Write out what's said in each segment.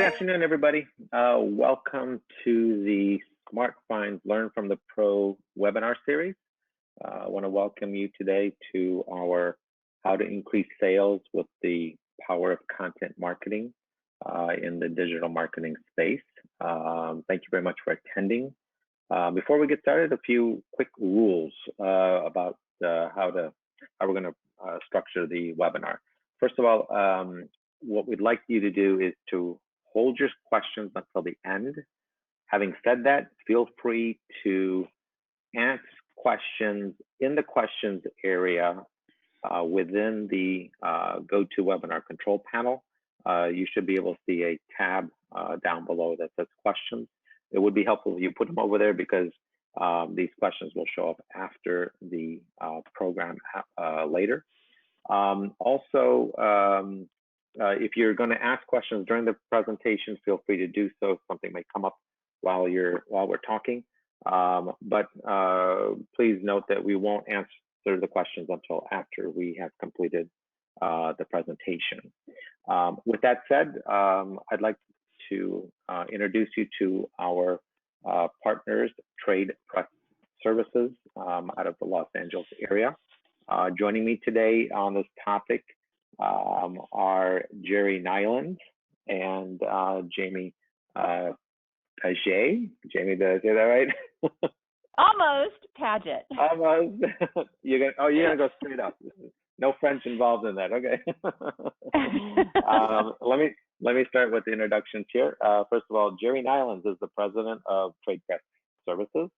afternoon, everybody. Welcome to the Smart Find Learn from the Pro webinar series. I want to welcome you today to our How to Increase Sales with the Power of Content Marketing in the digital marketing space. Thank you very much for attending. Before we get started, a few quick rules about how we're going to structure the webinar. First of all, what we'd like you to do is to hold your questions until the end. Having said that, feel free to ask questions in the questions area within the GoToWebinar control panel. You should be able to see a tab down below that says questions. It would be helpful if you put them over there because these questions will show up after the program later. If you're going to ask questions during the presentation, feel free to do so. Something may come up while we're talking, but please note that we won't answer the questions until after we have completed the presentation. With that said, I'd like to introduce you to our partners, Trade Press Services out of the Los Angeles area. Joining me today on this topic are Jerry Nyland and Jamie Paget. Jamie, did I say that right? Almost, Paget. Almost. You're gonna go straight up. No French involved in that. Okay. Let me start with the introductions here. First of all, Jerry Nyland is the president of Trade Press Services.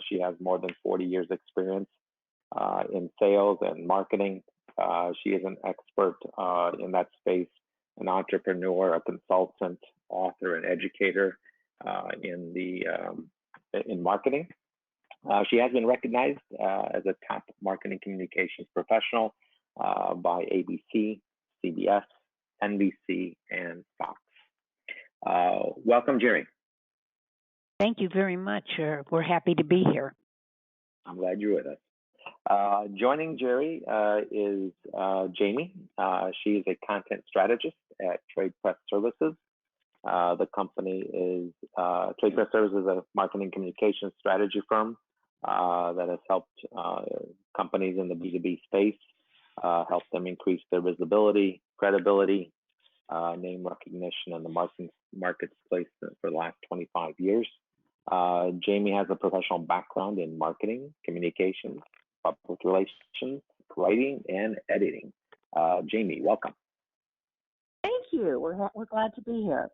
She has more than 40 years experience in sales and marketing. She is an expert in that space, an entrepreneur, a consultant, author, and educator in marketing. She has been recognized as a top marketing communications professional by ABC, CBS, NBC, and Fox. Welcome, Jerry. Thank you very much. We're happy to be here. I'm glad you're with us. Joining Jerry is Jamie. She is a content strategist at Trade Press Services. The company is Trade Press Services, a marketing communications strategy firm that has helped companies in the B2B space, help them increase their visibility, credibility, name recognition in the marketplace for the last 25 years. Jamie has a professional background in marketing, communications, public relations, writing, and editing. Jamie, welcome. Thank you. We're glad to be here.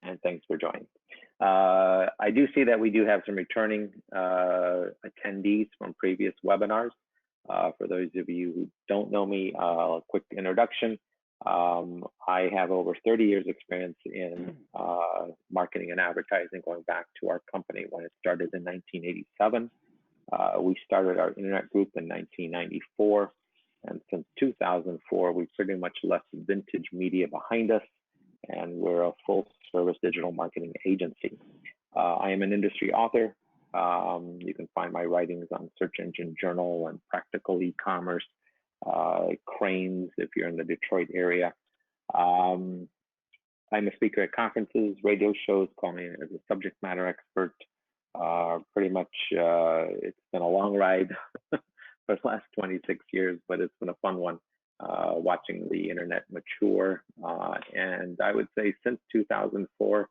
And thanks for joining. I do see that we do have some returning attendees from previous webinars. For those of you who don't know me, a quick introduction. I have over 30 years experience in marketing and advertising, going back to our company when it started in 1987. We started our internet group in 1994, and since 2004, we pretty much left vintage media behind us, and we're a full-service digital marketing agency. I am an industry author. You can find my writings on Search Engine Journal and Practical E-commerce, Cranes if you're in the Detroit area. I'm a speaker at conferences, radio shows, call me as a subject matter expert. Pretty much, it's been a long ride for the last 26 years, but it's been a fun one, watching the internet mature. And I would say since 2004,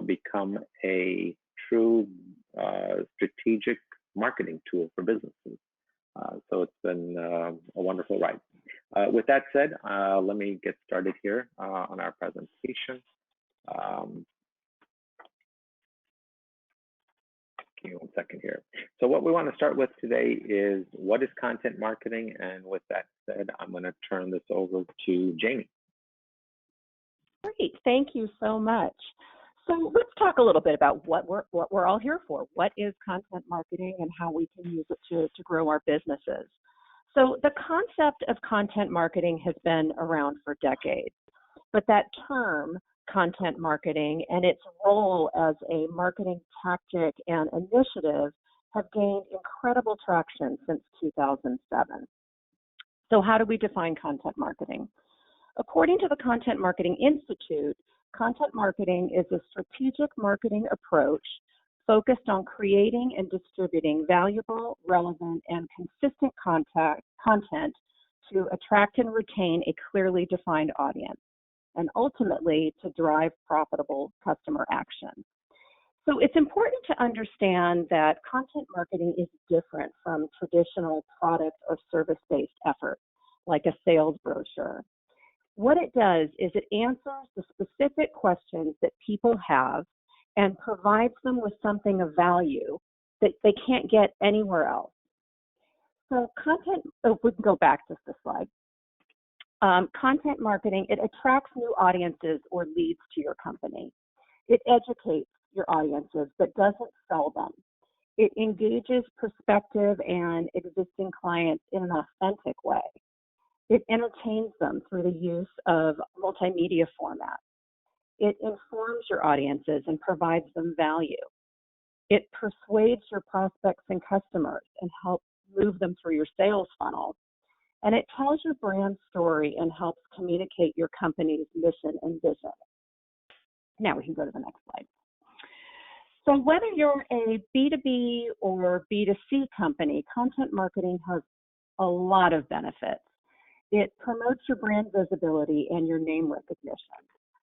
become a true strategic marketing tool for businesses. So it's been a wonderful ride. With that said, let me get started here on our presentation. Give me 1 second here. So what we want to start with today is what is content marketing? And with that said, I'm going to turn this over to Jamie. Great, thank you so much. So let's talk a little bit about what we're all here for. What is content marketing and how we can use it to grow our businesses? So the concept of content marketing has been around for decades, but that term, content marketing, and its role as a marketing tactic and initiative have gained incredible traction since 2007. So how do we define content marketing? According to the Content Marketing Institute, Content marketing is a strategic marketing approach focused on creating and distributing valuable, relevant, and consistent content to attract and retain a clearly defined audience, and ultimately to drive profitable customer action. So it's important to understand that content marketing is different from traditional product or service-based efforts, like a sales brochure. What it does is it answers the specific questions that people have and provides them with something of value that they can't get anywhere else. So we can go back just a slide. Content marketing, it attracts new audiences or leads to your company. It educates your audiences but doesn't sell them. It engages prospective and existing clients in an authentic way. It entertains them through the use of multimedia formats. It informs your audiences and provides them value. It persuades your prospects and customers and helps move them through your sales funnel. And it tells your brand story and helps communicate your company's mission and vision. Now we can go to the next slide. So whether you're a B2B or B2C company, content marketing has a lot of benefits. It promotes your brand visibility and your name recognition.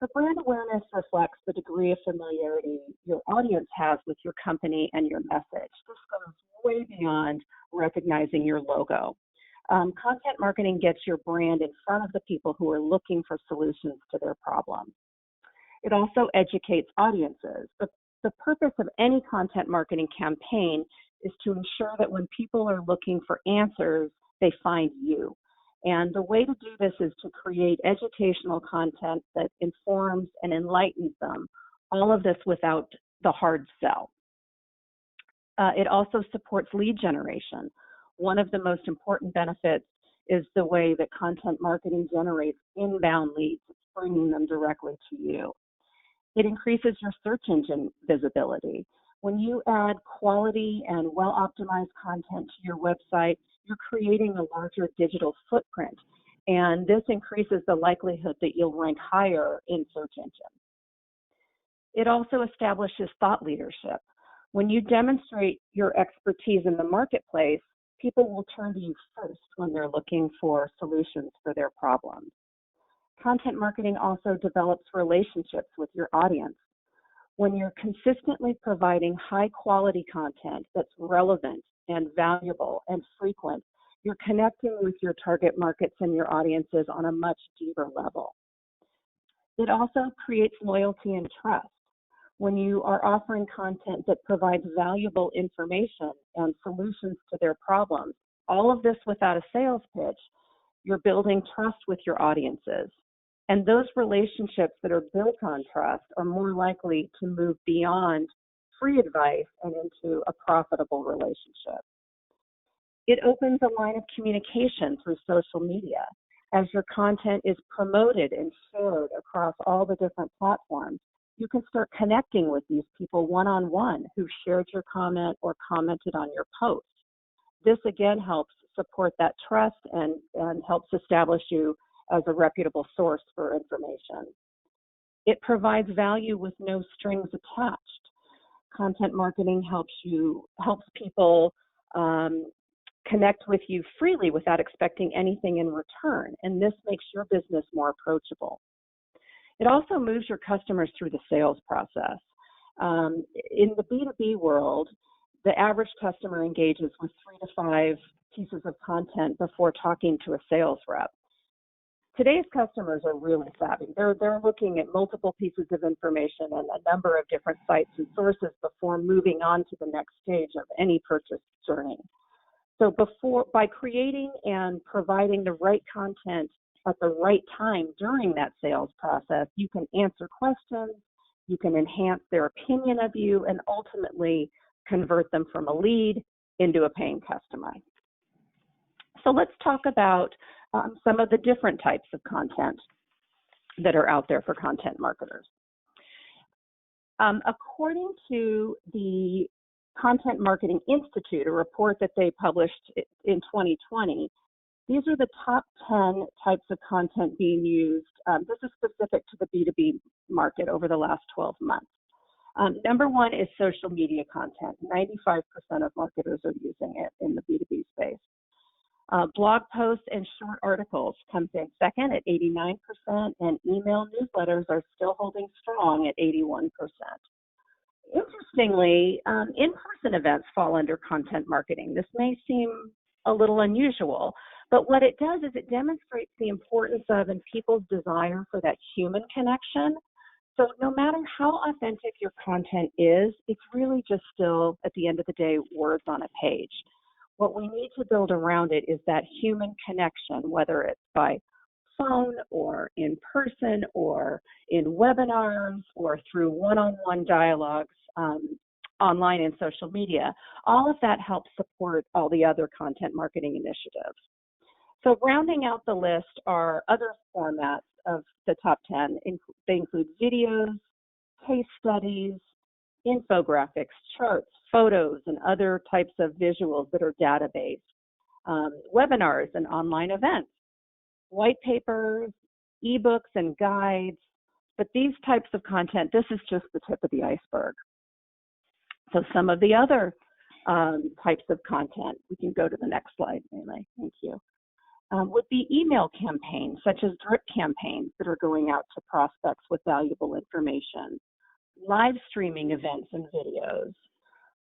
The brand awareness reflects the degree of familiarity your audience has with your company and your message. This goes way beyond recognizing your logo. Content marketing gets your brand in front of the people who are looking for solutions to their problems. It also educates audiences. The purpose of any content marketing campaign is to ensure that when people are looking for answers, they find you. And the way to do this is to create educational content that informs and enlightens them, all of this without the hard sell. It also supports lead generation. One of the most important benefits is the way that content marketing generates inbound leads, bringing them directly to you. It increases your search engine visibility. When you add quality and well-optimized content to your website, you're creating a larger digital footprint, and this increases the likelihood that you'll rank higher in search engines. It also establishes thought leadership. When you demonstrate your expertise in the marketplace, people will turn to you first when they're looking for solutions for their problems. Content marketing also develops relationships with your audience. When you're consistently providing high-quality content that's relevant and valuable and frequent, you're connecting with your target markets and your audiences on a much deeper level. It also creates loyalty and trust. When you are offering content that provides valuable information and solutions to their problems, all of this without a sales pitch, you're building trust with your audiences. And those relationships that are built on trust are more likely to move beyond free advice and into a profitable relationship. It opens a line of communication through social media. As your content is promoted and shared across all the different platforms, you can start connecting with these people one-on-one who shared your comment or commented on your post. This again helps support that trust and helps establish you as a reputable source for information. It provides value with no strings attached. Content marketing helps people connect with you freely without expecting anything in return, and this makes your business more approachable. It also moves your customers through the sales process. In the B2B world, the average customer engages with 3 to 5 pieces of content before talking to a sales rep. Today's customers are really savvy. They're looking at multiple pieces of information and a number of different sites and sources before moving on to the next stage of any purchase journey. So by creating and providing the right content at the right time during that sales process, you can answer questions, you can enhance their opinion of you, and ultimately convert them from a lead into a paying customer. So let's talk about some of the different types of content that are out there for content marketers. According to the Content Marketing Institute, a report that they published in 2020, these are the top 10 types of content being used. This is specific to the B2B market over the last 12 months. Number one is social media content. 95% of marketers are using it in the B2B space. Blog posts and short articles comes in second at 89%, and email newsletters are still holding strong at 81%. Interestingly, in-person events fall under content marketing. This may seem a little unusual, but what it does is it demonstrates the importance of and people's desire for that human connection. So no matter how authentic your content is, it's really just still, at the end of the day, words on a page. What we need to build around it is that human connection, whether it's by phone or in person or in webinars or through one-on-one dialogues online and social media. All of that helps support all the other content marketing initiatives. So rounding out the list are other formats of the top 10. They include videos, case studies, infographics, charts, photos, and other types of visuals that are data-based, webinars and online events, white papers, ebooks and guides. But these types of content, this is just the tip of the iceberg. So some of the other types of content, we can go to the next slide, Melee. Thank you. Would be email campaigns, such as drip campaigns that are going out to prospects with valuable information, live streaming events and videos,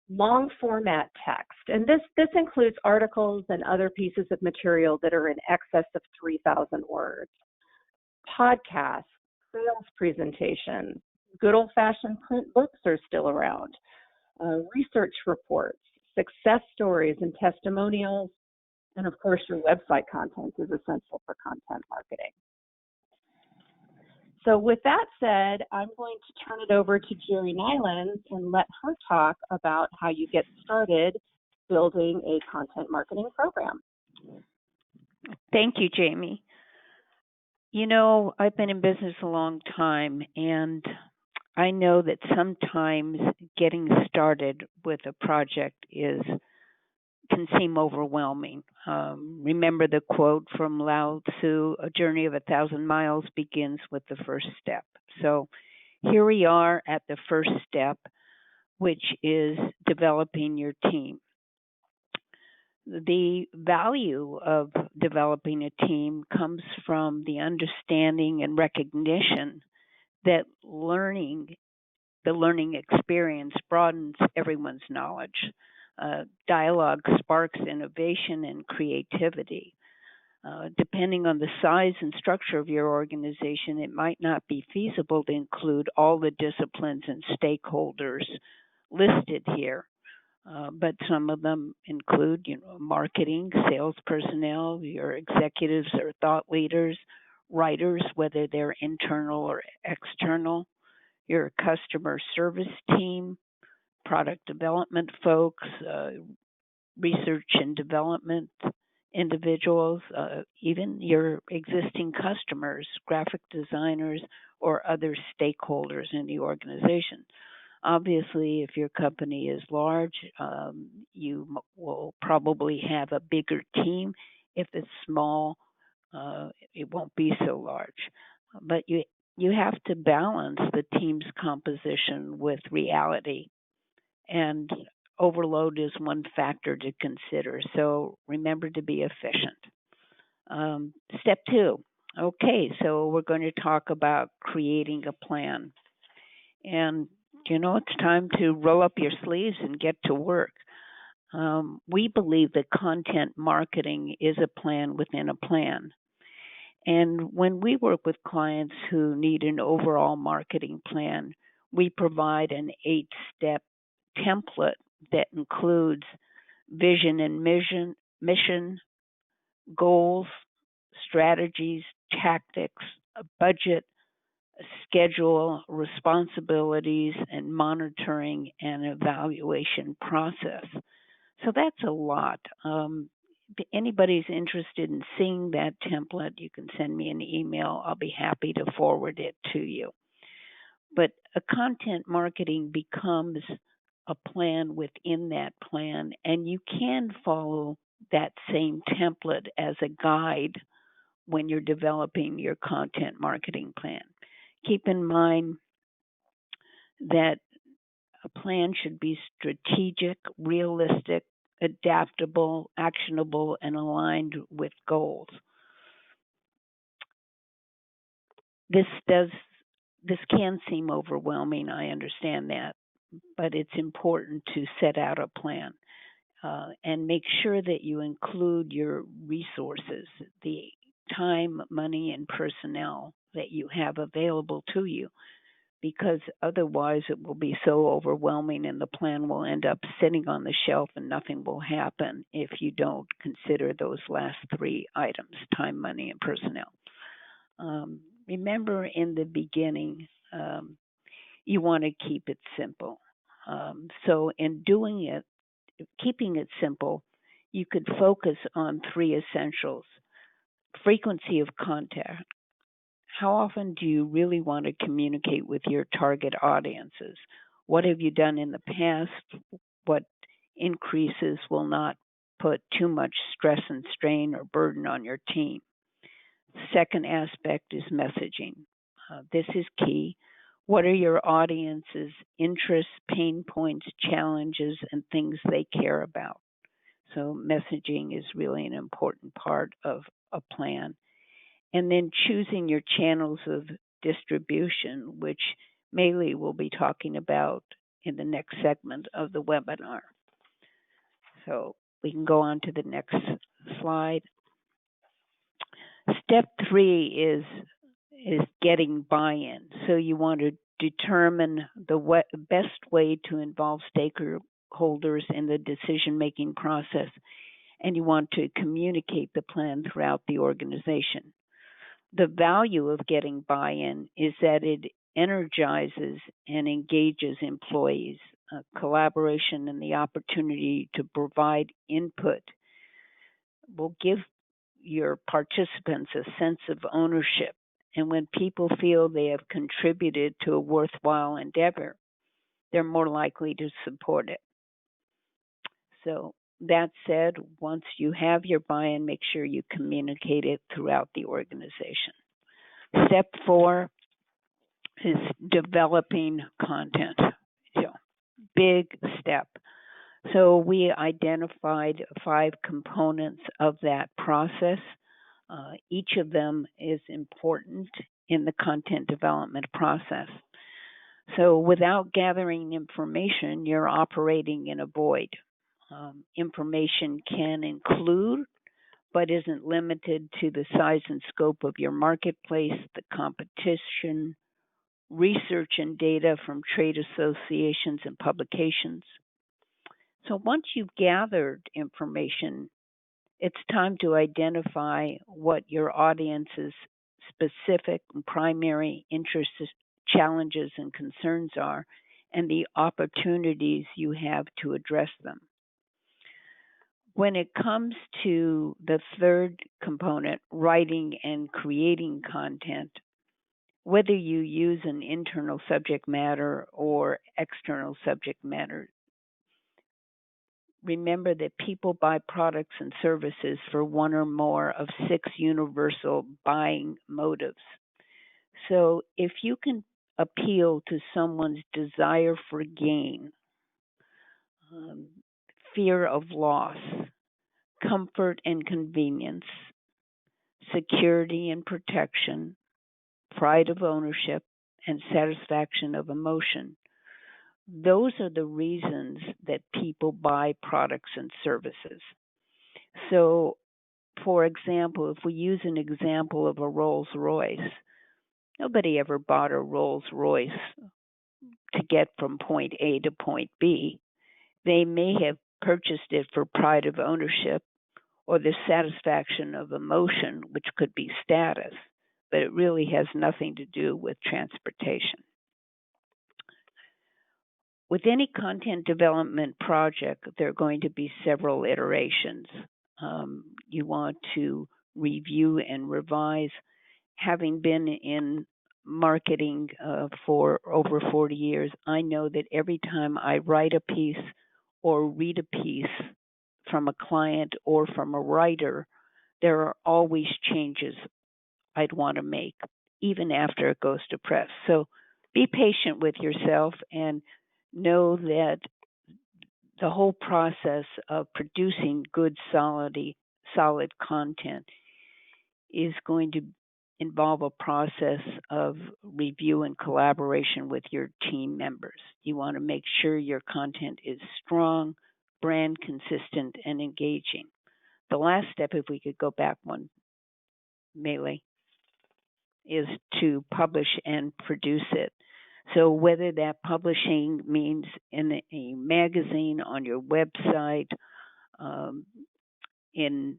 long format text. And this includes articles and other pieces of material that are in excess of 3,000 words, podcasts, sales presentations, good old-fashioned print books are still around, research reports, success stories and testimonials, and of course your website content is essential for content marketing. So with that said, I'm going to turn it over to Youre Nylands and let her talk about how you get started building a content marketing program. Thank you, Jamie. You know, I've been in business a long time, and I know that sometimes getting started with a project can seem overwhelming. Remember the quote from Lao Tzu, "A journey of 1,000 miles begins with the first step." So here we are at the first step, which is developing your team. The value of developing a team comes from the understanding and recognition that the learning experience broadens everyone's knowledge. Dialogue sparks innovation and creativity. Depending on the size and structure of your organization, it might not be feasible to include all the disciplines and stakeholders listed here. But some of them include, marketing, sales personnel, your executives or thought leaders, writers, whether they're internal or external, your customer service team, product development folks, research and development individuals, even your existing customers, graphic designers, or other stakeholders in the organization. Obviously, if your company is large, you will probably have a bigger team. If it's small, it won't be so large. But you have to balance the team's composition with reality. And overload is one factor to consider. So remember to be efficient. Step 2. Okay, so we're going to talk about creating a plan. And, it's time to roll up your sleeves and get to work. We believe that content marketing is a plan within a plan. And when we work with clients who need an overall marketing plan, we provide an 8-step template that includes vision and mission, goals, strategies, tactics, a budget, a schedule, responsibilities, and monitoring and evaluation process. So that's a lot. If anybody's interested in seeing that template, you can send me an email. I'll be happy to forward it to you. But a content marketing becomes a plan within that plan, and you can follow that same template as a guide when you're developing your content marketing plan. keep in mind that a plan should be strategic, realistic, adaptable, actionable, and aligned with goals. This can seem overwhelming, I understand that, but it's important to set out a plan and make sure that you include your resources, the time, money, and personnel that you have available to you, because otherwise it will be so overwhelming and the plan will end up sitting on the shelf and nothing will happen if you don't consider those last three items: time, money, and personnel. Remember, in the beginning, you want to keep it simple. So in doing it, keeping it simple, you could focus on three essentials: frequency of contact. How often do you really want to communicate with your target audiences? What have you done in the past? What increases will not put too much stress and strain or burden on your team? Second aspect is messaging. This is key. What are your audience's interests, pain points, challenges, and things they care about? So messaging is really an important part of a plan. And then choosing your channels of distribution, which Maylee will be talking about in the next segment of the webinar. So we can go on to the next slide. Step 3 is getting buy-in. So you want to determine the best way to involve stakeholders in the decision-making process, and you want to communicate the plan throughout the organization. The value of getting buy-in is that it energizes and engages employees. Collaboration and the opportunity to provide input will give your participants a sense of ownership. And when people feel they have contributed to a worthwhile endeavor, they're more likely to support it. So that said, once you have your buy-in, make sure you communicate it throughout the organization. Step 4 is developing content. So, big step. So we identified 5 components of that process. Each of them is important in the content development process. So without gathering information, you're operating in a void. Information can include, but isn't limited to, the size and scope of your marketplace, the competition, research and data from trade associations and publications. So once you've gathered information, it's time to identify what your audience's specific and primary interests, challenges, and concerns are, and the opportunities you have to address them. When it comes to the third component, writing and creating content, whether you use an internal subject matter or external subject matter, remember that people buy products and services for one or more of 6 universal buying motives. So if you can appeal to someone's desire for gain, fear of loss, comfort and convenience, security and protection, pride of ownership, and satisfaction of emotion, those are the reasons that people buy products and services. So, for example, if we use an example of a Rolls Royce, nobody ever bought a Rolls Royce to get from point A to point B. They may have purchased it for pride of ownership or the satisfaction of emotion, which could be status, but it really has nothing to do with transportation. With any content development project, there are going to be several iterations. You want to review and revise. Having been in marketing for over 40 years, I know that every time I write a piece or read a piece from a client or from a writer, there are always changes I'd want to make. even after it goes to press. So be patient with yourself and know that the whole process of producing good, solid content is going to involve a process of review and collaboration with your team members. You want to make sure your content is strong, brand consistent, and engaging. The last step, if we could go back one, Melee, is to publish and produce it. So whether that publishing means in a magazine, on your website, um, on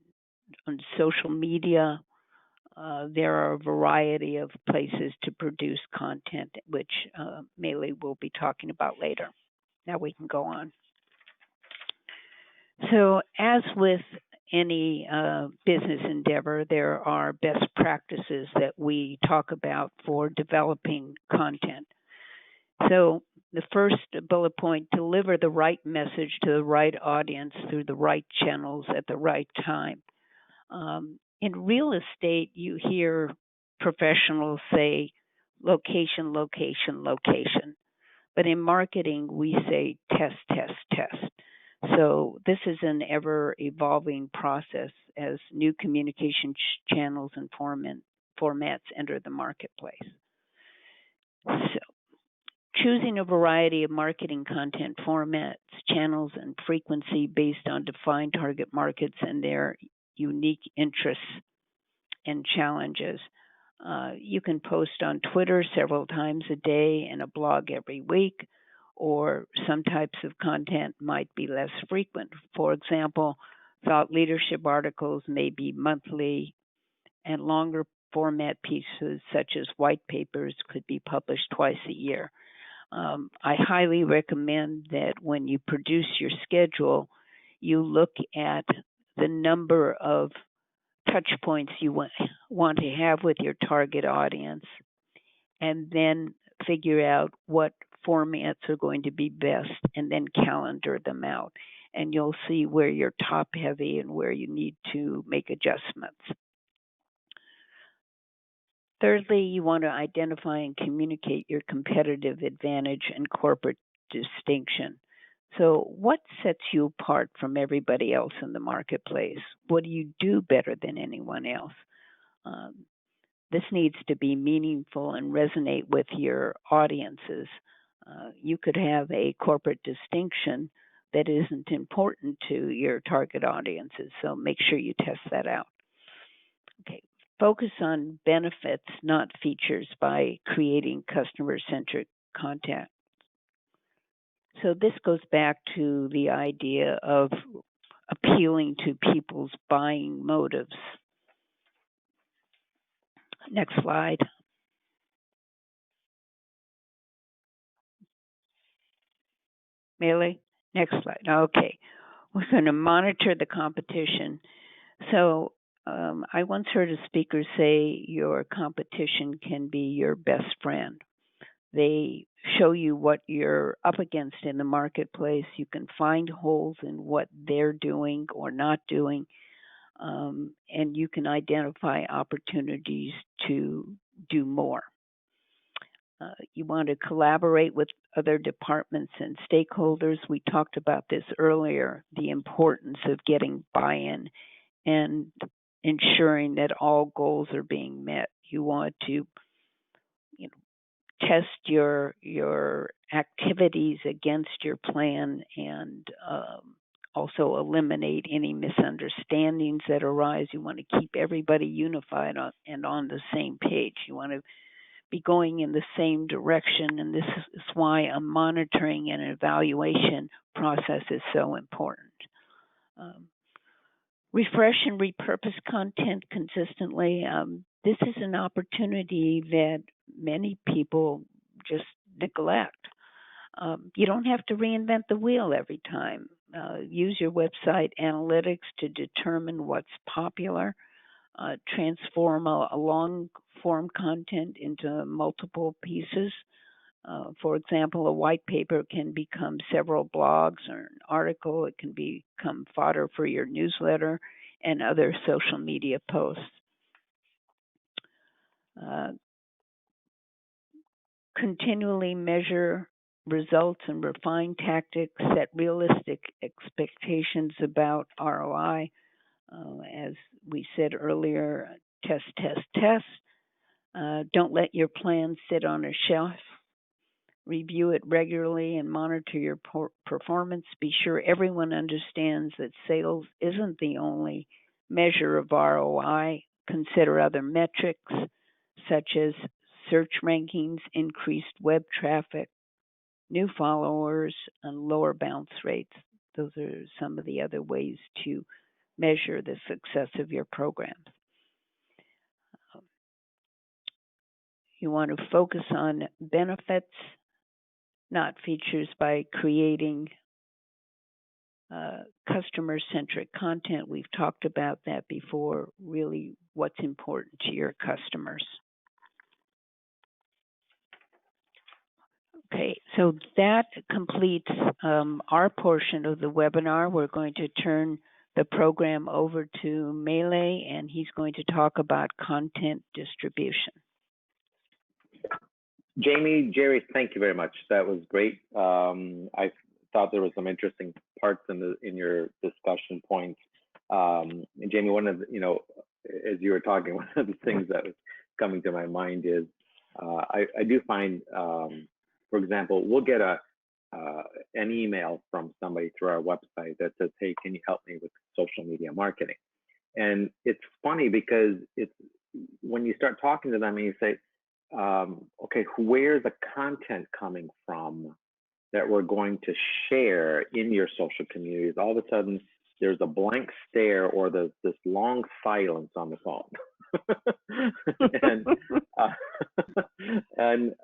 social media, there are a variety of places to produce content, which Melee will be talking about later. Now we can go on. So as with any business endeavor, there are best practices that we talk about for developing content. So the first bullet point, deliver the right message to the right audience through the right channels at the right time. In real estate, you hear professionals say location, location, location. But in marketing, we say test, test, test. So this is an ever evolving process as new communication channels and formats enter the marketplace. So choosing a variety of marketing content formats, channels, and frequency based on defined target markets and their unique interests and challenges. You can post on Twitter several times a day and a blog every week, or some types of content might be less frequent. For example, thought leadership articles may be monthly, and longer format pieces such as white papers could be published twice a year. I highly recommend that when you produce your schedule, you look at the number of touch points you want to have with your target audience, and then figure out what formats are going to be best, and then calendar them out. And you'll see where you're top heavy and where you need to make adjustments. Thirdly, you want to identify and communicate your competitive advantage and corporate distinction. So what sets you apart from everybody else in the marketplace? What do you do better than anyone else? This needs to be meaningful and resonate with your audiences. You could have a corporate distinction that isn't important to your target audiences, so make sure you test that out. Okay. Focus on benefits, not features, by creating customer-centric content. So this goes back to the idea of appealing to people's buying motives. Next slide. Melee? Next slide. Okay. We're going to monitor the competition. So I once heard a speaker say your competition can be your best friend. They show you what you're up against in the marketplace. You can find holes in what they're doing or not doing, and you can identify opportunities to do more. You want to collaborate with other departments and stakeholders. We talked about this earlier, the importance of getting buy-in and ensuring that all goals are being met. You want to test your activities against your plan, and also eliminate any misunderstandings that arise. You want to keep everybody unified and on the same page. You want to be going in the same direction, and this is why a monitoring and evaluation process is so important. Refresh and repurpose content consistently. This is an opportunity that many people just neglect. You don't have to reinvent the wheel every time. Use your website analytics to determine what's popular. Transform a long form content into multiple pieces. For example, a white paper can become several blogs or an article. It can become fodder for your newsletter and other social media posts. continually measure results and refine tactics, set realistic expectations about ROI. As we said earlier, test, test, test. Don't let your plan sit on a shelf. Review it regularly and monitor your performance. Be sure everyone understands that sales isn't the only measure of ROI. Consider other metrics such as search rankings, increased web traffic, new followers, and lower bounce rates. Those are some of the other ways to measure the success of your program. You want to focus on benefits, not features, by creating customer-centric content. We've talked about that before, really what's important to your customers. Okay, so that completes our portion of the webinar. We're going to turn the program over to Mele, and he's going to talk about content distribution. Jamie, Jerry, thank you very much. That was great. I thought there was some interesting parts in your discussion points. And Jamie, one of the, as you were talking, one of the things that was coming to my mind is I do find, for example, we'll get an email from somebody through our website that says, "Hey, can you help me with social media marketing?" And it's funny because it's when you start talking to them and you say, okay, where's the content coming from that we're going to share in your social communities? All of a sudden, there's a blank stare or this long silence on the phone. and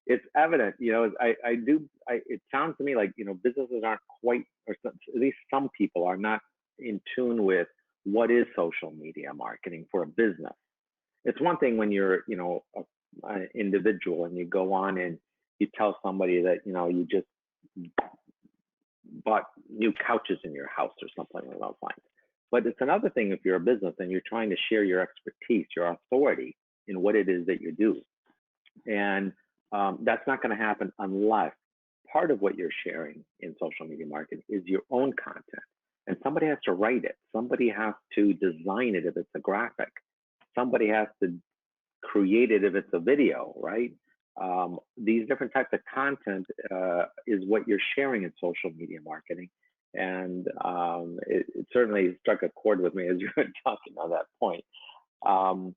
it's evident, it sounds to me like, businesses aren't quite, or at least some people are not in tune with what is social media marketing for a business. It's one thing when you're, an individual and you go on and you tell somebody that, you just bought new couches in your house or something along those lines. But it's another thing if you're a business and you're trying to share your expertise, your authority in what it is that you do. And that's not going to happen unless part of what you're sharing in social media marketing is your own content. And somebody has to write it. Somebody has to design it if it's a graphic. Somebody has to create it if it's a video, right? These different types of content is what you're sharing in social media marketing. And it certainly struck a chord with me as you were talking on that point. And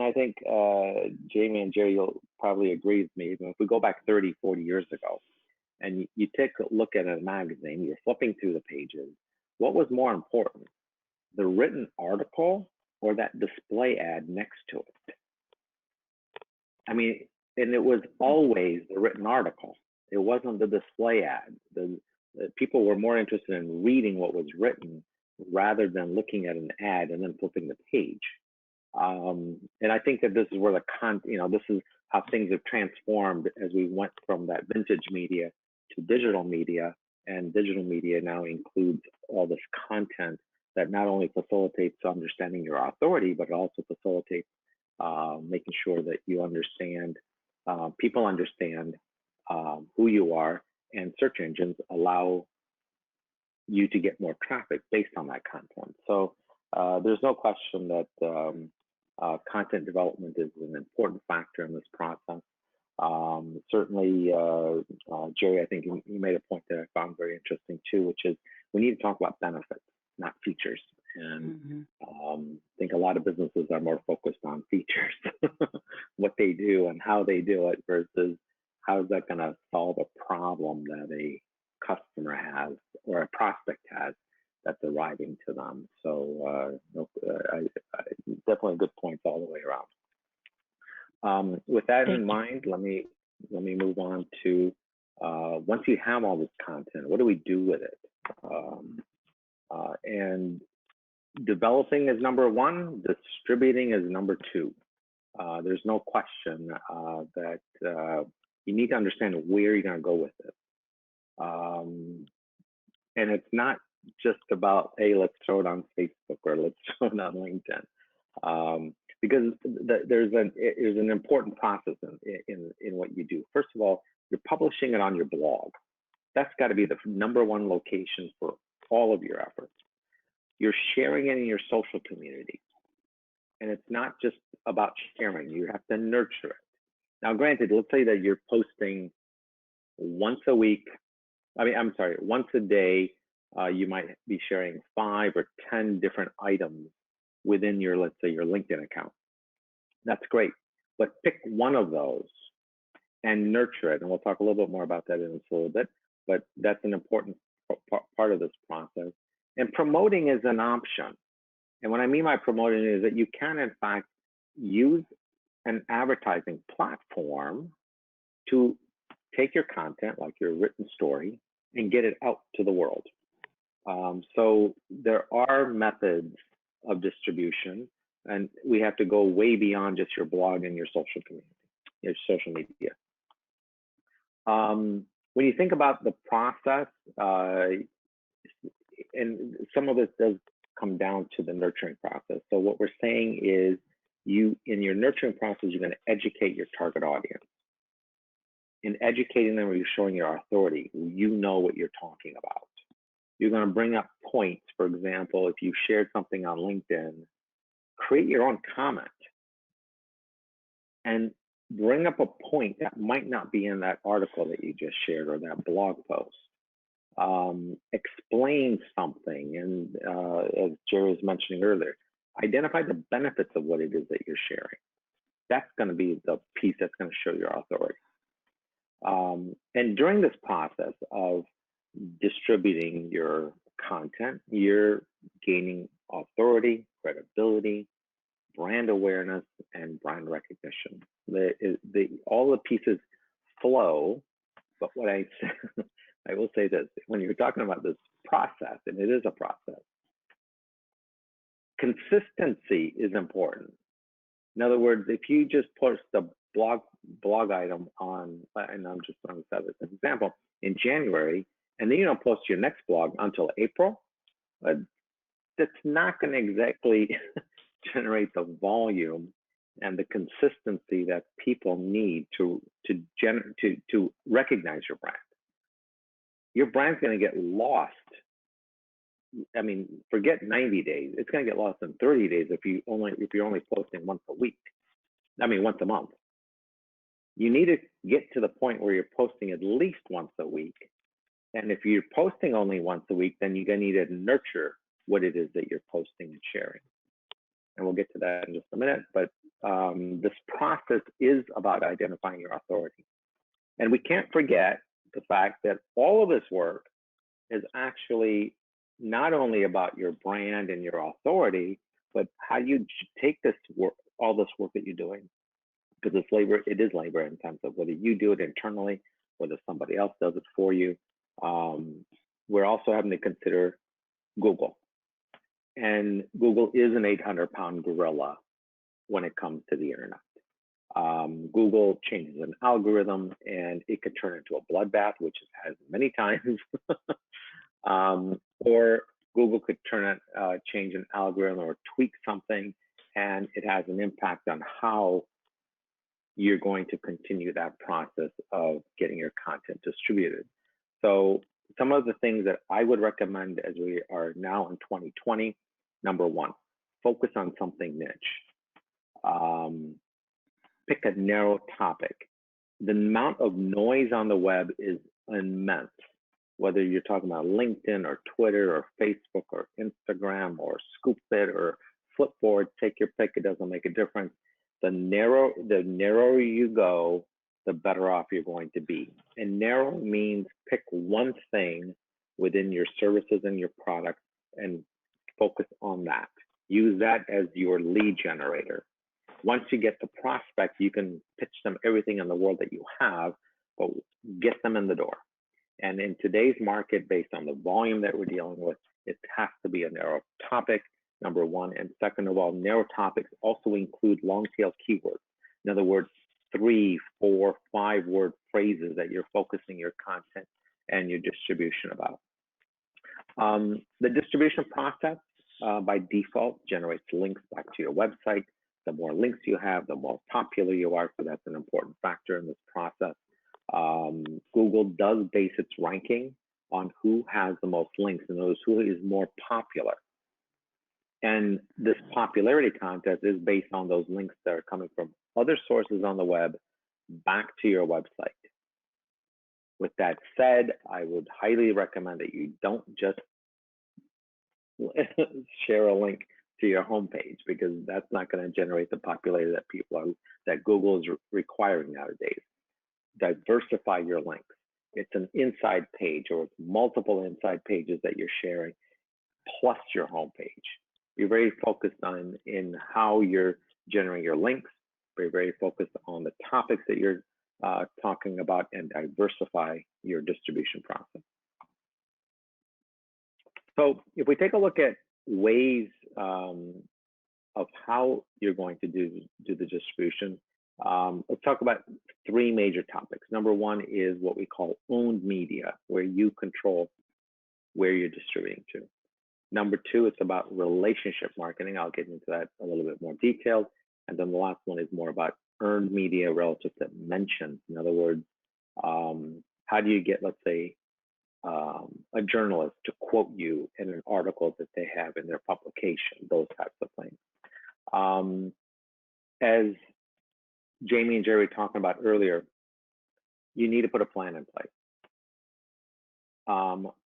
I think Jamie and Jerry, you'll probably agree with me. If we go back 30, 40 years ago, and you take a look at a magazine, you're flipping through the pages, what was more important, the written article or that display ad next to it? I mean, and it was always the written article. It wasn't the display ad. The people were more interested in reading what was written rather than looking at an ad and then flipping the page. And I think that this is where this is how things have transformed as we went from that vintage media to digital media, and digital media now includes all this content that not only facilitates understanding your authority, but it also facilitates making sure that you understand, people understand who you are, and search engines allow you to get more traffic based on that content. So there's no question that content development is an important factor in this process. Certainly, Jerry, I think you made a point that I found very interesting too, which is we need to talk about benefits, not features. And I think a lot of businesses are more focused on features, what they do and how they do it, versus how is that going to solve a problem that a customer has or a prospect has that's arriving to them. So definitely good points all the way around. With that in mind, let me move on to once you have all this content, what do we do with it? And developing is number one, distributing is number two. There's no question that you need to understand where you're going to go with it. And it's not just about, hey, let's throw it on Facebook or let's throw it on LinkedIn. because there's an important process in what you do. First of all, you're publishing it on your blog. That's got to be the #1 location for all of your efforts. You're sharing it in your social community. And it's not just about sharing, you have to nurture it. Now, granted, let's say that you're posting once a week. Once a day, you might be sharing 5 or 10 different items within your, let's say, your LinkedIn account. That's great, but pick one of those and nurture it. And we'll talk a little bit more about that in just a little bit, but that's an important part of this process. And promoting is an option. And what I mean by promoting is that you can, in fact, use an advertising platform to take your content, like your written story, and get it out to the world. So there are methods of distribution, and we have to go way beyond just your blog and your social community, your social media. When you think about the process, and some of this does come down to the nurturing process. So what we're saying is, in your nurturing process, you're going to educate your target audience. In educating them, you're showing your authority. You know what you're talking about. You're going to bring up points. For example, if you shared something on LinkedIn, create your own comment and bring up a point that might not be in that article that you just shared or that blog post. Explain something, and as Jerry was mentioning earlier, identify the benefits of what it is that you're sharing. That's going to be the piece that's going to show your authority. And during this process of distributing your content, you're gaining authority, credibility, brand awareness, and brand recognition. All the pieces flow, but what I will say this, when you're talking about this process, and it is a process, consistency is important. In other words, if you just post a blog item on, and I'm just going to set this as an example, in January, and then you don't post your next blog until April, that's not going to exactly generate the volume and the consistency that people need to recognize your brand. Your brand's going to get lost. I mean, forget 90 days. It's going to get lost in 30 days if you're only posting once a month. You need to get to the point where you're posting at least once a week. And if you're posting only once a week, then you're going to need to nurture what it is that you're posting and sharing. And we'll get to that in just a minute. But this process is about identifying your authority. And we can't forget the fact that all of this work is actually not only about your brand and your authority, but how you take this work, all this work that you're doing, because it is labor intensive, whether you do it internally, whether somebody else does it for you. We're also having to consider Google. And Google is an 800-pound gorilla when it comes to the internet. Google changes an algorithm and it could turn into a bloodbath, which it has many times. Or Google could change an algorithm or tweak something, and it has an impact on how you're going to continue that process of getting your content distributed. So some of the things that I would recommend as we are now in 2020, #1, focus on something niche. Pick a narrow topic. The amount of noise on the web is immense, whether you're talking about LinkedIn or Twitter or Facebook or Instagram or ScoopFit or Flipboard, take your pick, it doesn't make a difference. The narrower you go, the better off you're going to be. And narrow means pick one thing within your services and your products and focus on that. Use that as your lead generator. Once you get the prospect, you can pitch them everything in the world that you have, but get them in the door. And in today's market, based on the volume that we're dealing with, it has to be a narrow topic, #1. And second of all, narrow topics also include long tail keywords. In other words, 3, 4, 5-word phrases that you're focusing your content and your distribution about. The distribution process by default generates links back to your website. The more links you have, the more popular you are. So that's an important factor in this process. Google does base its ranking on who has the most links and those who is more popular. And this popularity contest is based on those links that are coming from other sources on the web back to your website. With that said, I would highly recommend that you don't just share a link to your homepage, because that's not going to generate the popularity that Google is requiring nowadays. Diversify your links. It's an inside page, or it's multiple inside pages that you're sharing, plus your homepage. Be very focused on in how you're generating your links. Be very focused on the topics that you're talking about, and diversify your distribution process. So if we take a look at ways of how you're going to do the distribution, let's talk about three major topics. Number one is what we call owned media, where you control where you're distributing to. Number two, it's about relationship marketing. I'll get into that a little bit more detailed. And then the last one is more about earned media relative to mentions. In other words, how do you get, let's say, a journalist to quote you in an article that they have in their publication, those types of things. As Jamie and Jerry were talking about earlier, you need to put a plan in place.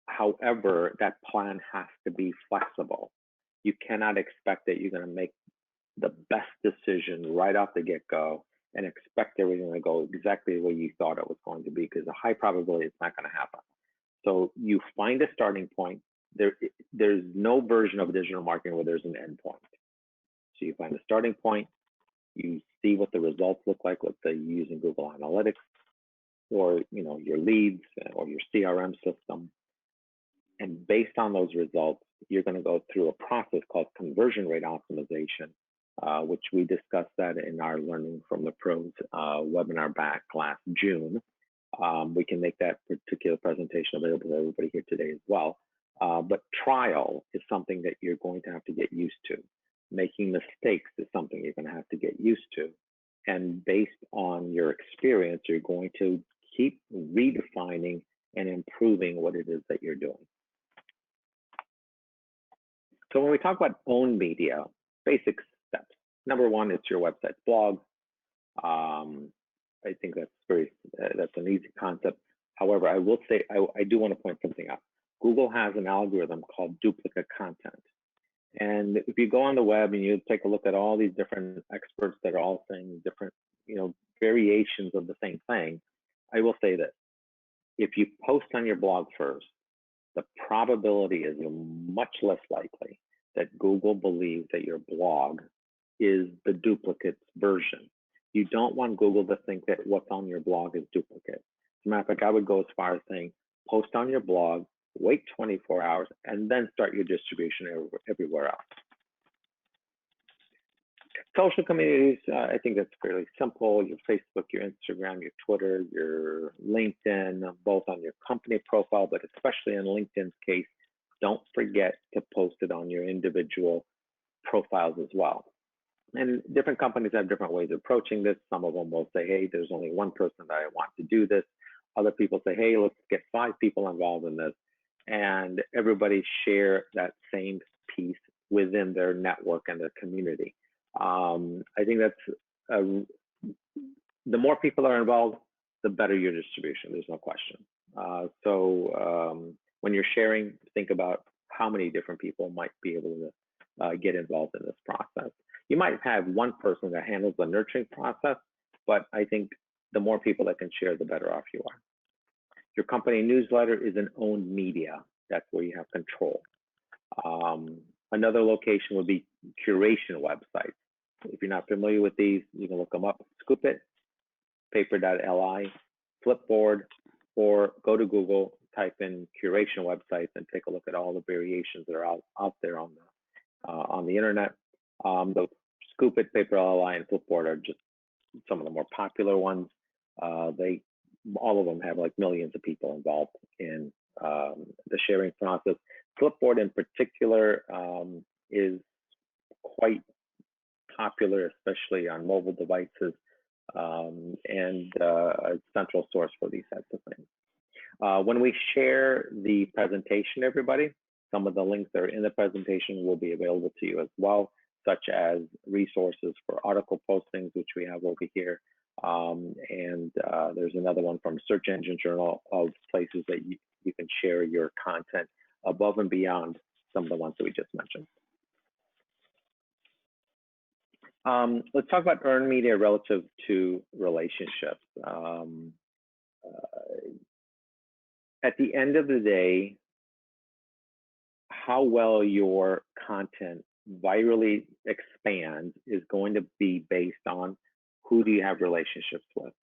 However, that plan has to be flexible. You cannot expect that you're going to make the best decision right off the get-go and expect everything to go exactly the way you thought it was going to be, because a high probability it's not going to happen. So you find a starting point. There's no version of digital marketing where there's an end point. So you find a starting point, you see what the results look like, let's say using Google Analytics, or your leads or your CRM system. And based on those results, you're going to go through a process called conversion rate optimization, which we discussed that in our Learning from the Pros webinar back last June. We can make that particular presentation available to everybody here today as well. But trial is something that you're going to have to get used to. Making mistakes is something you're going to have to get used to. And based on your experience, you're going to keep redefining and improving what it is that you're doing. So when we talk about owned media, basic steps. Number one, it's your website's blog. I think that's an easy concept. However, I will say, I do want to point something out. Google has an algorithm called duplicate content. And if you go on the web and you take a look at all these different experts that are all saying different, variations of the same thing, I will say that if you post on your blog first, the probability is much less likely that Google believes that your blog is the duplicate version. You don't want Google to think that what's on your blog is duplicate. As a matter of fact, I would go as far as saying, post on your blog, wait 24 hours, and then start your distribution everywhere else. Social communities, I think that's fairly simple. Your Facebook, your Instagram, your Twitter, your LinkedIn, both on your company profile, but especially in LinkedIn's case, don't forget to post it on your individual profiles as well. And different companies have different ways of approaching this. Some of them will say, hey, there's only one person that I want to do this. Other people say, hey, let's get 5 people involved in this. And everybody share that same piece within their network and their community. I think that's the more people are involved, the better your distribution. There's no question. When you're sharing, think about how many different people might be able to get involved in this process. You might have one person that handles the nurturing process, but I think the more people that can share, the better off you are. Your company newsletter is an owned media. That's where you have control. Another location would be curation websites. If you're not familiar with these, you can look them up. Scoop It, Paper.li, Flipboard, or go to Google, type in curation websites, and take a look at all the variations that are out there on the internet. The Scoop It, Paper.li, and Flipboard are just some of the more popular ones. All of them have like millions of people involved in the sharing process. Flipboard in particular is quite popular, especially on mobile devices, and a central source for these types of things. When we share the presentation, everybody, some of the links that are in the presentation will be available to you as well, such as resources for article postings, which we have over here. And there's another one from Search Engine Journal of places that you can share your content above and beyond some of the ones that we just mentioned. Let's talk about earned media relative to relationships. At the end of the day, how well your content virally expands is going to be based on who do you have relationships with.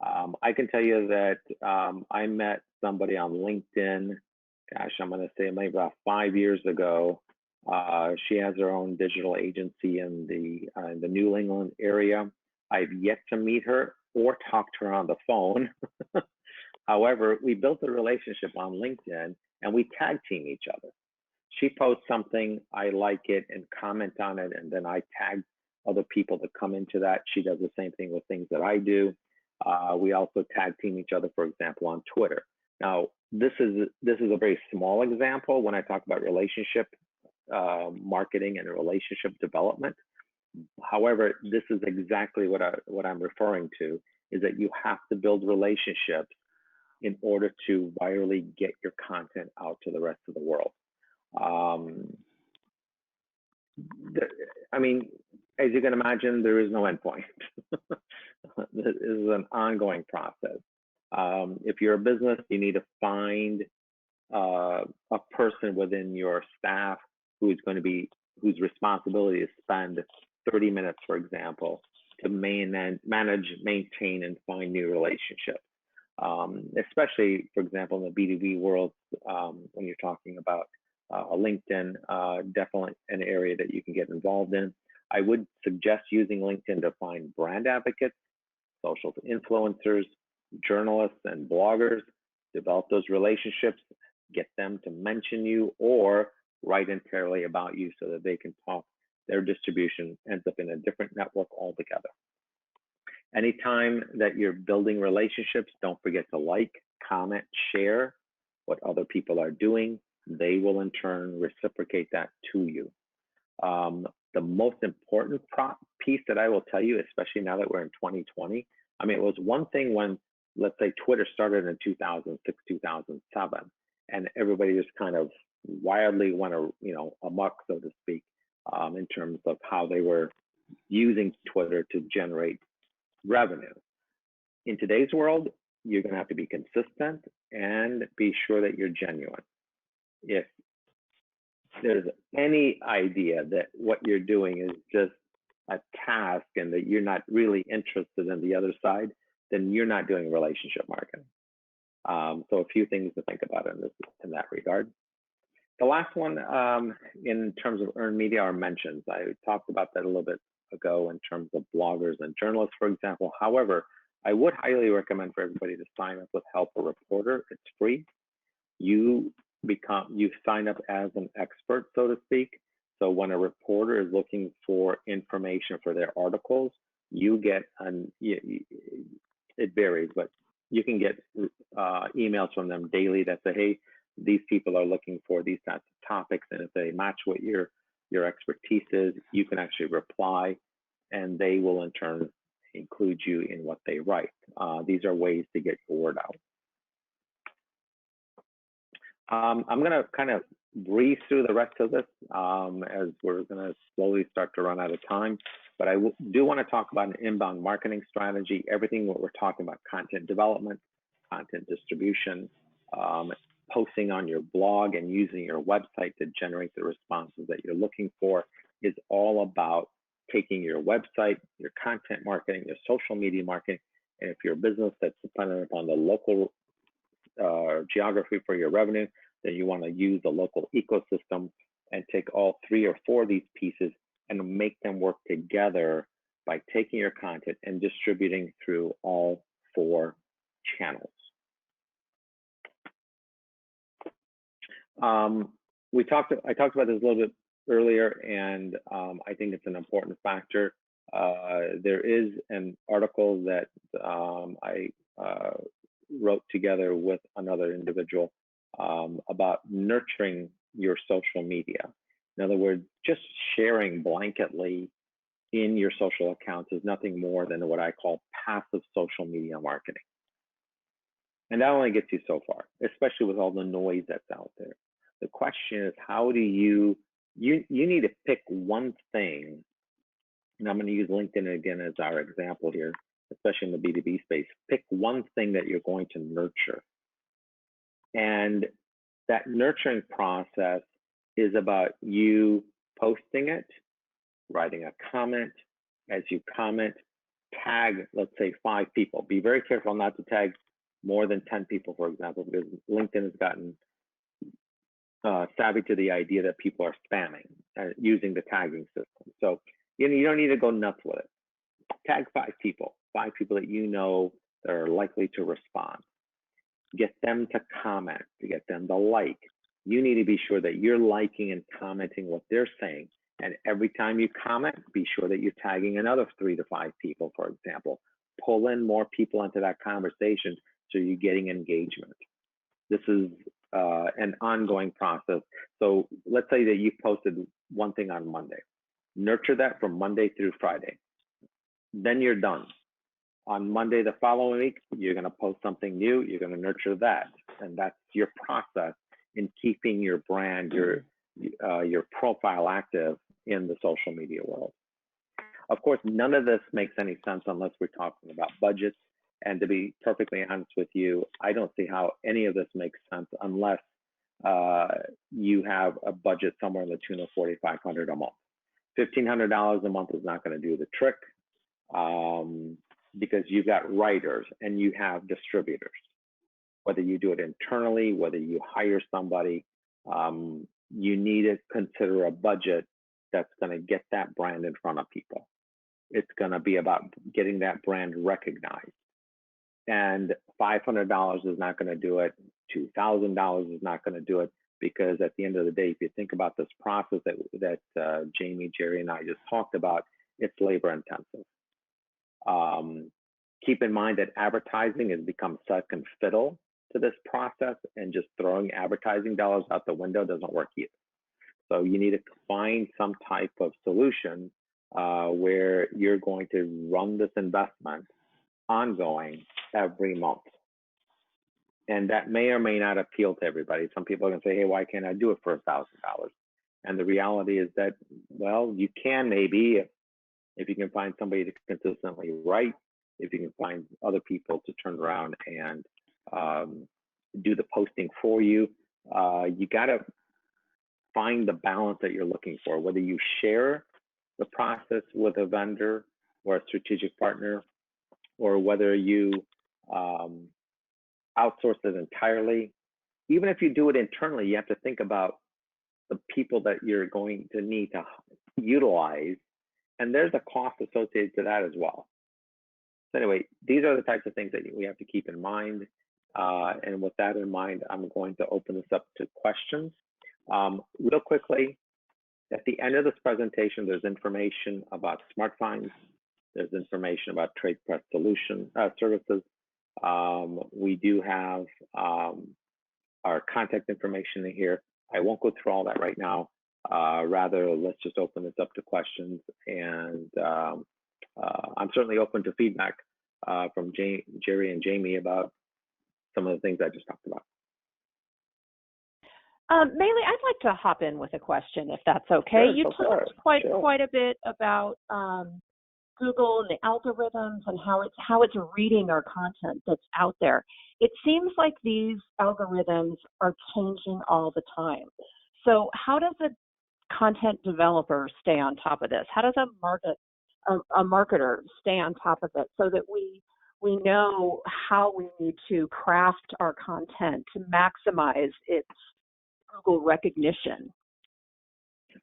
I can tell you that I met somebody on LinkedIn, gosh, I'm going to say maybe about 5 years ago. She has her own digital agency in the New England area. I've yet to meet her or talk to her on the phone. However, we built a relationship on LinkedIn and we tag team each other. She posts something, I like it and comment on it, and then I tag other people that come into that. She does the same thing with things that I do. We also tag team each other, for example, on Twitter. Now, this is a very small example when I talk about relationship marketing and relationship development. However, this is exactly what I'm referring to, is that you have to build relationships in order to virally get your content out to the rest of the world. I mean, as you can imagine, there is no endpoint. This is an ongoing process. If you're a business, you need to find a person within your staff whose responsibility is spend 30 minutes, for example, to manage, maintain, and find new relationships. Especially, for example, in the B2B world, when you're talking about LinkedIn, definitely an area that you can get involved in. I would suggest using LinkedIn to find brand advocates, social influencers, journalists, and bloggers. Develop those relationships, get them to mention you or write entirely about you so that they can talk. Their distribution ends up in a different network altogether. Anytime that you're building relationships, don't forget to like, comment, share what other people are doing. They will in turn reciprocate that to you. The most important piece that I will tell you, especially now that we're in 2020, I mean, it was one thing when, let's say, Twitter started in 2006, 2007, and everybody just kind of wildly went, amok, so to speak, in terms of how they were using Twitter to generate revenue. In today's world, you're going to have to be consistent and be sure that you're genuine. If there's any idea that what you're doing is just a task and that you're not really interested in the other side, then you're not doing relationship marketing. So a few things to think about in that regard. The last one in terms of earned media are mentions. I talked about that a little bit ago in terms of bloggers and journalists, for example. However, I would highly recommend for everybody to sign up with Help a Reporter. It's free. You sign up as an expert, so to speak. So when a reporter is looking for information for their articles, you get it varies, but you can get emails from them daily that say, hey, these people are looking for these types of topics, and if they match what your expertise is, you can actually reply, and they will in turn include you in what they write. These are ways to get your word out. I'm going to kind of breeze through the rest of this as we're going to slowly start to run out of time. But I do want to talk about an inbound marketing strategy, everything what we're talking about: content development, content distribution, posting on your blog, and using your website to generate the responses that you're looking for is all about taking your website, your content marketing, your social media marketing, and if you're a business that's dependent upon the local geography for your revenue, then you want to use the local ecosystem and take all 3 or 4 of these pieces and make them work together by taking your content and distributing through all 4 channels. I talked about this a little bit earlier, and I think it's an important factor. There is an article that I wrote together with another individual about nurturing your social media. In other words, just sharing blanketly in your social accounts is nothing more than what I call passive social media marketing. And that only gets you so far, especially with all the noise that's out there. The question is, how do you need to pick one thing, and I'm going to use LinkedIn again as our example here, especially in the B2B space. Pick one thing that you're going to nurture. And that nurturing process is about you posting it, writing a comment. As you comment, tag, let's say 5 people. Be very careful not to tag more than 10 people, for example, because LinkedIn has gotten savvy to the idea that people are spamming using the tagging system. So you don't need to go nuts with it. Tag 5 people that you know that are likely to respond. Get them to comment, to get them to like. You need to be sure that you're liking and commenting what they're saying. And every time you comment, be sure that you're tagging another 3 to 5 people, for example. Pull in more people into that conversation so you're getting engagement. This is an ongoing process. So let's say that you posted one thing on Monday. Nurture that from Monday through Friday. Then you're done. On Monday the following week, you're going to post something new. You're going to nurture that. And that's your process in keeping your brand, your profile active in the social media world. Of course, none of this makes any sense unless we're talking about budgets. And to be perfectly honest with you, I don't see how any of this makes sense unless you have a budget somewhere in the tune of $4,500 a month. $1,500 a month is not going to do the trick because you've got writers and you have distributors. Whether you do it internally, whether you hire somebody, you need to consider a budget that's going to get that brand in front of people. It's going to be about getting that brand recognized. And $500 is not going to do it. $2,000 is not going to do it, because at the end of the day, if you think about this process that Jamie, Jerry, and I just talked about, it's labor intensive. Keep in mind that advertising has become second fiddle to this process, and just throwing advertising dollars out the window doesn't work either. So you need to find some type of solution where you're going to run this investment ongoing every month. And that may or may not appeal to everybody. Some people are going to say, hey, why can't I do it for $1,000? And the reality is that, well, you can maybe if you can find somebody to consistently write, if you can find other people to turn around and do the posting for you. You got to find the balance that you're looking for, whether you share the process with a vendor or a strategic partner, or whether you outsource it entirely. Even if you do it internally, you have to think about the people that you're going to need to utilize, and there's a cost associated to that as well. So anyway, these are the types of things that we have to keep in mind. And with that in mind, I'm going to open this up to questions. Real quickly, at the end of this presentation, there's information about SmartFinds. There's information about trade press services. We do have our contact information in here. I won't go through all that right now. Rather, let's just open this up to questions. And I'm certainly open to feedback from Jerry and Jamie about some of the things I just talked about. Maylee, I'd like to hop in with a question, if that's okay. Sure, You talked quite a bit about Google and the algorithms and how it's reading our content that's out there. It seems like these algorithms are changing all the time. So how does a content developer stay on top of this? How does a marketer stay on top of it so that we know how we need to craft our content to maximize its Google recognition?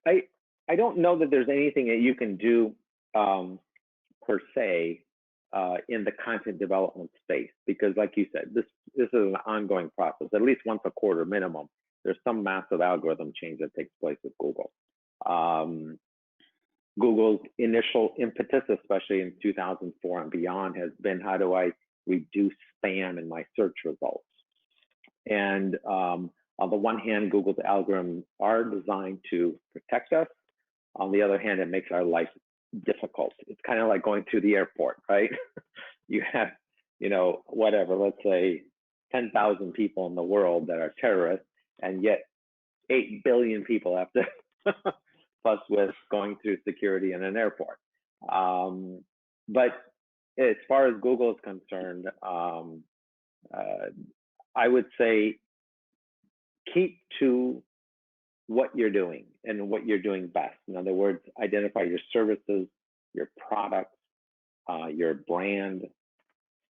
I don't know that there's anything that you can do per se in the content development space, because like you said, this is an ongoing process. At least once a quarter minimum, there's some massive algorithm change that takes place with Google. Um, Google's initial impetus, especially in 2004 and beyond, has been how do I reduce spam in my search results? And on the one hand, Google's algorithms are designed to protect us. On the other hand, it makes our life difficult. It's kind of like going to the airport, right? You have, whatever, let's say 10,000 people in the world that are terrorists, and yet 8 billion people have to fuss with going through security in an airport. But as far as Google is concerned, I would say keep to what you're doing and what you're doing best. In other words, identify your services, your products, your brand.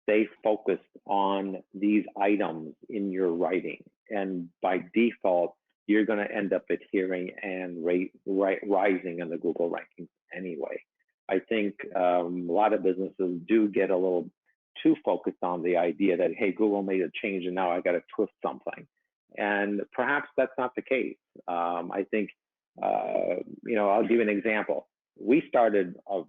Stay focused on these items in your writing. And by default, you're going to end up adhering and rising in the Google rankings anyway. I think a lot of businesses do get a little too focused on the idea that, hey, Google made a change and now I got to twist something. And perhaps that's not the case. I think, I'll give you an example. We started, I'm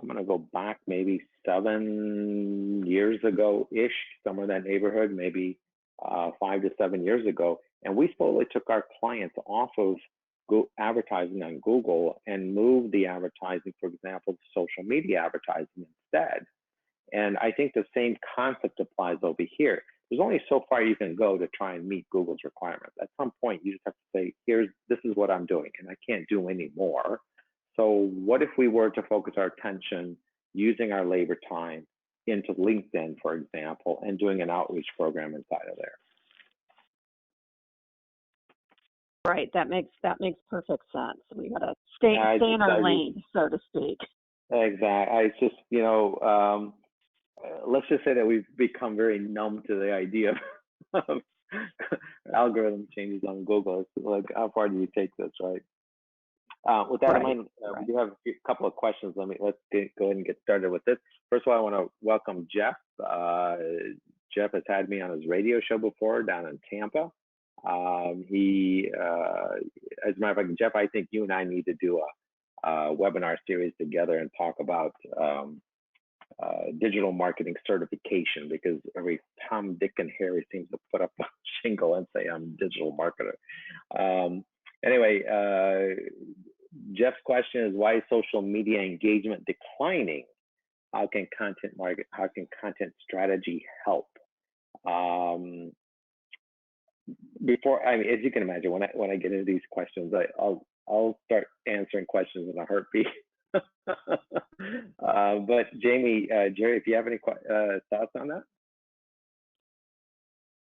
going to go back maybe 7 years ago-ish, somewhere in that neighborhood, maybe 5 to 7 years ago. And we slowly took our clients off of advertising on Google and moved the advertising, for example, to social media advertising instead. And I think the same concept applies over here. There's only so far you can go to try and meet Google's requirements. At some point, you just have to say, this is what I'm doing, and I can't do any more. So what if we were to focus our attention using our labor time into LinkedIn, for example, and doing an outreach program inside of there? Right. That makes perfect sense. We got to stay in our lane, so to speak. Exactly. It's just, let's just say that we've become very numb to the idea of algorithm changes on Google. It's like, how far do you take this, right? With that in mind, we do have a couple of questions. Let's go ahead and get started with this. First of all, I want to welcome Jeff. Jeff has had me on his radio show before down in Tampa. As a matter of fact, Jeff, I think you and I need to do a webinar series together and talk about digital marketing certification, because every Tom, Dick, and Harry seems to put up a shingle and say I'm a digital marketer. Anyway, Jeff's question is, why is social media engagement declining? How can content strategy help? As you can imagine, when I get into these questions, I'll start answering questions in a heartbeat. But Jamie, Jerry, if you have any thoughts on that?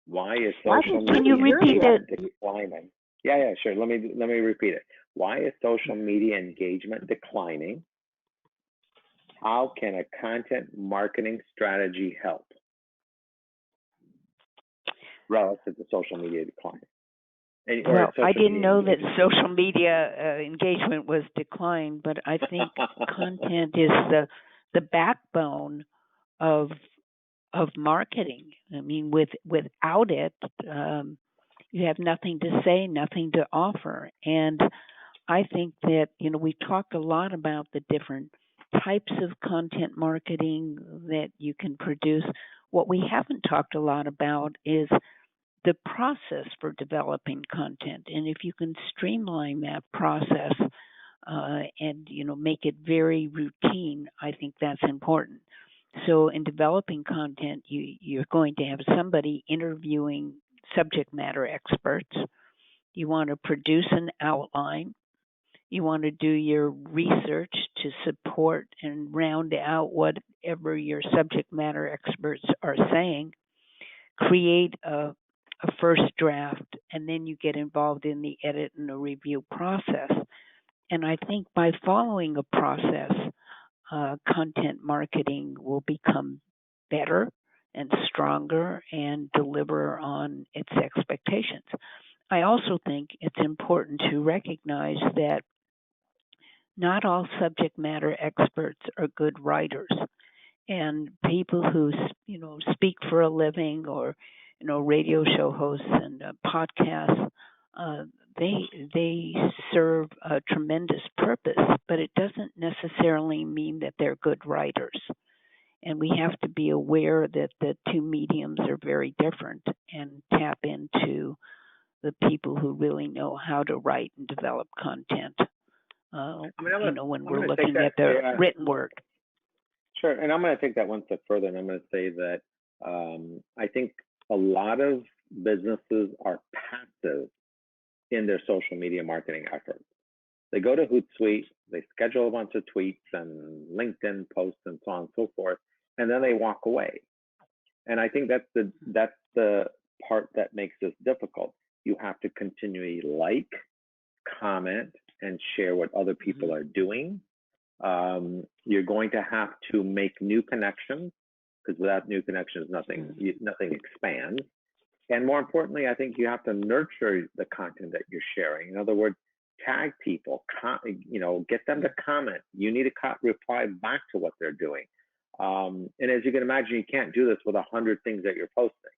Why is social media declining? Yeah, sure. Let me repeat it. Why is social media engagement declining? How can a content marketing strategy help relative to social media decline? I didn't know that social media engagement was declined, but I think content is the backbone of marketing. I mean, without it, you have nothing to say, nothing to offer. And I think that, we talked a lot about the different types of content marketing that you can produce. What we haven't talked a lot about is the process for developing content. And if you can streamline that process and, make it very routine, I think that's important. So in developing content, you're going to have somebody interviewing subject matter experts. You want to produce an outline. You want to do your research to support and round out whatever your subject matter experts are saying. Create a first draft, and then you get involved in the edit and the review process. And I think by following a process, content marketing will become better and stronger and deliver on its expectations. I also think it's important to recognize that not all subject matter experts are good writers, and people who speak for a living, or radio show hosts and podcasts, they serve a tremendous purpose, but it doesn't necessarily mean that they're good writers. And we have to be aware that the two mediums are very different and tap into the people who really know how to write and develop content. When we're looking at the written word. Sure, and I'm going to take that one step further, and I'm going to say that I think a lot of businesses are passive in their social media marketing efforts. They go to Hootsuite, they schedule a bunch of tweets and LinkedIn posts and so on and so forth, and then they walk away. And I think that's the part that makes this difficult. You have to continually like, comment, and share what other people are doing. You're going to have to make new connections, because without new connections, nothing expands. And more importantly, I think you have to nurture the content that you're sharing. In other words, tag people, get them to comment. You need to reply back to what they're doing. And as you can imagine, you can't do this with 100 things that you're posting.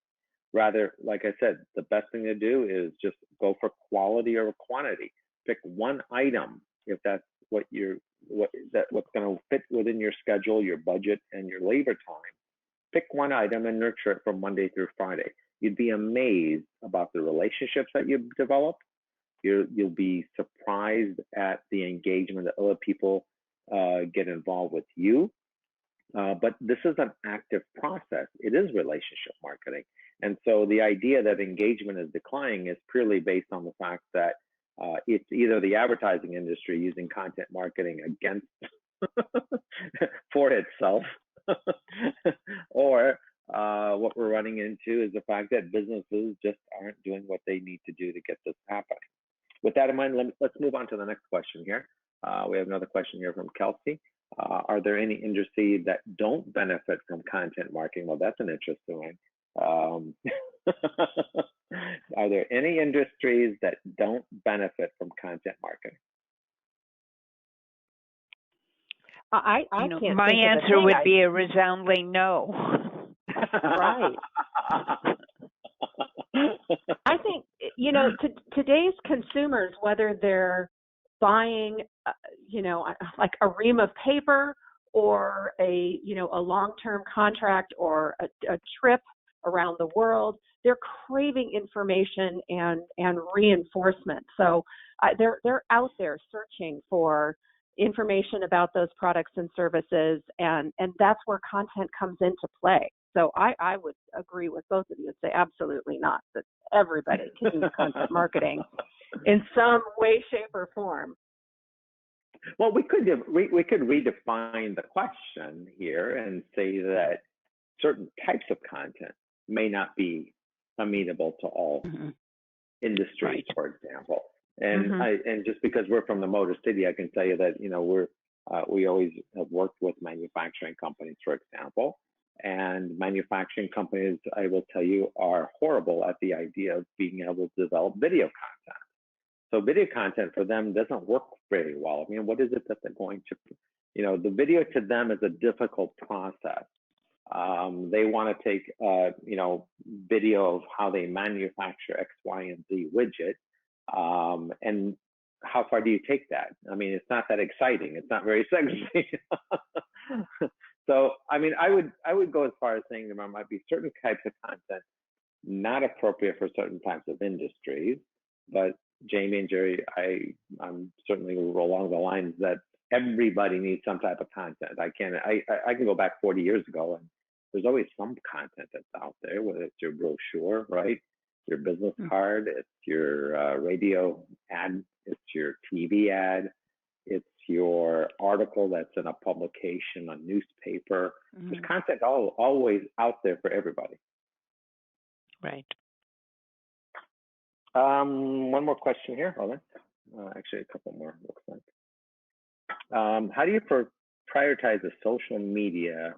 Rather, like I said, the best thing to do is just go for quality over quantity. Pick one item, if that's what's going to fit within your schedule, your budget, and your labor time. Pick one item and nurture it from Monday through Friday. You'd be amazed about the relationships that you've developed. You'll be surprised at the engagement that other people get involved with you. But this is an active process. It is relationship marketing. And so the idea that engagement is declining is purely based on the fact that it's either the advertising industry using content marketing against for itself, or what we're running into is the fact that businesses just aren't doing what they need to do to get this happening. With that in mind, let's move on to the next question here. We have another question here from Kelsey. Are there any industries that don't benefit from content marketing? Well, that's an interesting one. Are there any industries that don't benefit from content marketing? I can't. My answer would be a resounding no. Right. I think today's consumers, whether they're buying, like a ream of paper or a long-term contract or a trip around the world, they're craving information and reinforcement. So they're out there searching for information about those products and services, and that's where content comes into play. So I would agree with both of you and say absolutely not, that everybody can use content marketing in some way, shape, or form. Well, we could redefine the question here and say that certain types of content may not be amenable to all industries, for example. And and just because we're from the Motor City, I can tell you that we always have worked with manufacturing companies, for example. And manufacturing companies, I will tell you, are horrible at the idea of being able to develop video content. So video content for them doesn't work very well. I mean, what is it that they're going to, the video to them is a difficult process. They want to take, video of how they manufacture X, Y, and Z widget. And how far do you take that? I mean, it's not that exciting. It's not very sexy. So, I mean, I would go as far as saying there might be certain types of content not appropriate for certain types of industries. But Jamie and Jerry, I'm certainly along the lines that everybody needs some type of content. I can go back 40 years ago, and there's always some content that's out there, whether it's your brochure, right? Your business card, it's your radio ad, it's your TV ad, it's your article that's in a publication, a newspaper. There's content always out there for everybody. Right. One more question here. Hold on. Actually, a couple more, looks like. How do you prioritize the social media?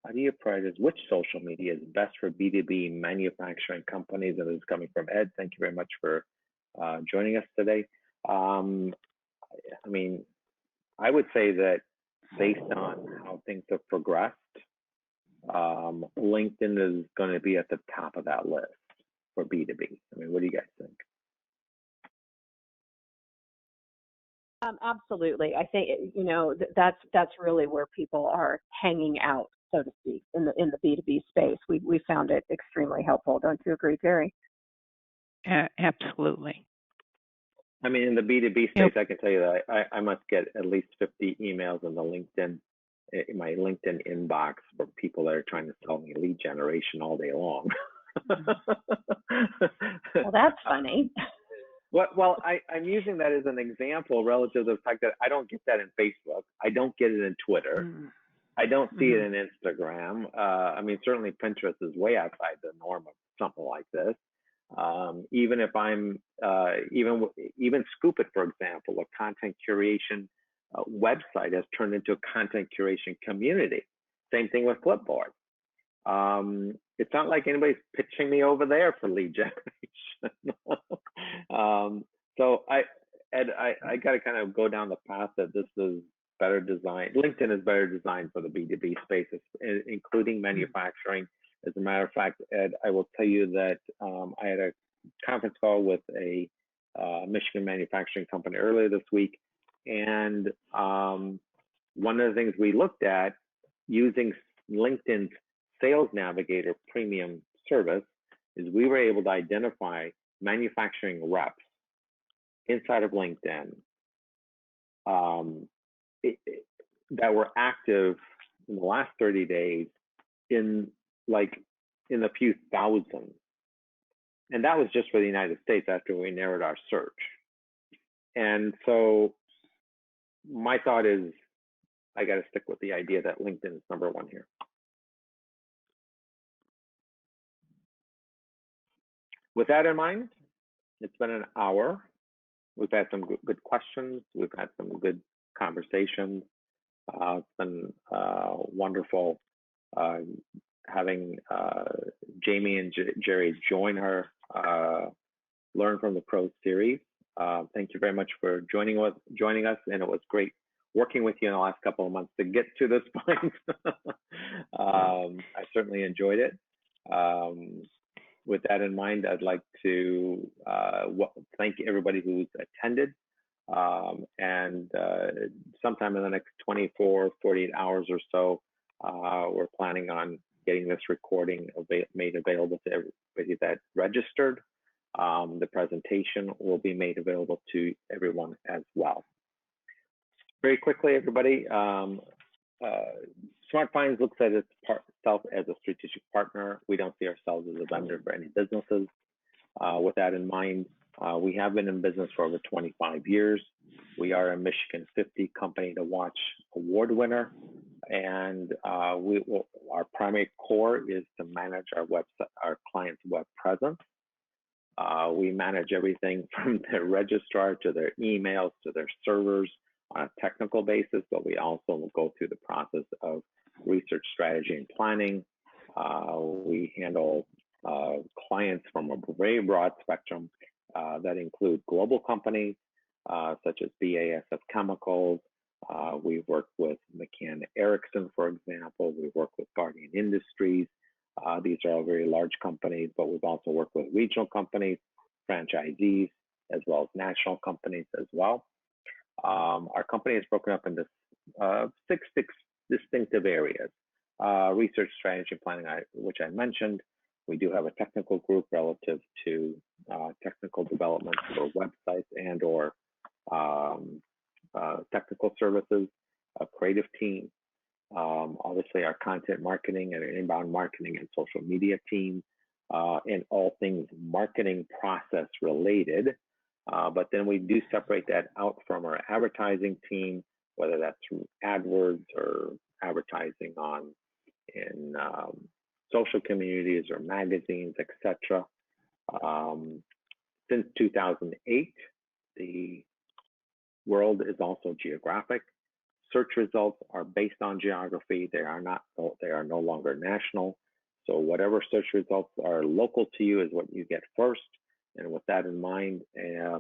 How do you prioritize which social media is best for B2B manufacturing companies? And this is coming from Ed. Thank you very much for joining us today. I mean, I would say that based on how things have progressed, LinkedIn is going to be at the top of that list for B2B. I mean, what do you guys think? Absolutely. I think that's really where people are hanging out, so to speak, in the B2B space. We found it extremely helpful. Don't you agree, Jerry? Absolutely. I mean, in the B2B Yep. space, I can tell you that I must get at least 50 emails in my LinkedIn inbox for people that are trying to sell me lead generation all day long. Well, that's funny. Well, I'm using that as an example relative to the fact that I don't get that in Facebook. I don't get it in Twitter. I don't see it in Instagram. I mean, certainly Pinterest is way outside the norm of something like this. Even if I'm even Scoop It, for example, a content curation website has turned into a content curation community. Same thing with Flipboard. It's not like anybody's pitching me over there for lead generation. So I got to kind of go down the path that this is better designed. LinkedIn is better designed for the B2B spaces, including manufacturing. As a matter of fact, Ed, I will tell you that I had a conference call with a Michigan manufacturing company earlier this week, and one of the things we looked at using LinkedIn's Sales Navigator premium service is we were able to identify manufacturing reps inside of LinkedIn that were active in the last 30 days in a few thousand. And that was just for the United States after we narrowed our search. And so my thought is I got to stick with the idea that LinkedIn is number one here. With that in mind, it's been an hour. We've had some good questions. We've had some good conversations. It's been wonderful having Jamie and Jerry join our Learn from the Pros series. Thank you very much for joining us, and it was great working with you in the last couple of months to get to this point. I certainly enjoyed it. With that in mind, I'd like to thank everybody who's attended. And sometime in the next 24, 48 hours or so, we're planning on getting this recording made available to everybody that registered. The presentation will be made available to everyone as well. Very quickly, everybody, Smart Finds looks at itself as a strategic partner. We don't see ourselves as a vendor for any businesses. With that in mind, we have been in business for over 25 years. We are a Michigan 50 Company to Watch award winner, and our primary core is to manage our website, our clients' web presence. We manage everything from their registrar to their emails to their servers on a technical basis, but we also go through the process of research, strategy, and planning. We handle clients from a very broad spectrum that include global companies such as BASF Chemicals. We've worked with McCann Erickson, for example. We've worked with Guardian Industries. These are all very large companies, but we've also worked with regional companies, franchisees, as well as national companies as well. Our company is broken up into six distinctive areas. Research, strategy, planning, which I mentioned. We do have a technical group relative to technical development for websites and or technical services, a creative team, obviously our content marketing and inbound marketing and social media team, and all things marketing process related. But then we do separate that out from our advertising team, whether that's through AdWords or advertising in social communities or magazines, etc. Since 2008, the world is also geographic. Search results are based on geography. They are no longer national. So whatever search results are local to you is what you get first. And with that in mind,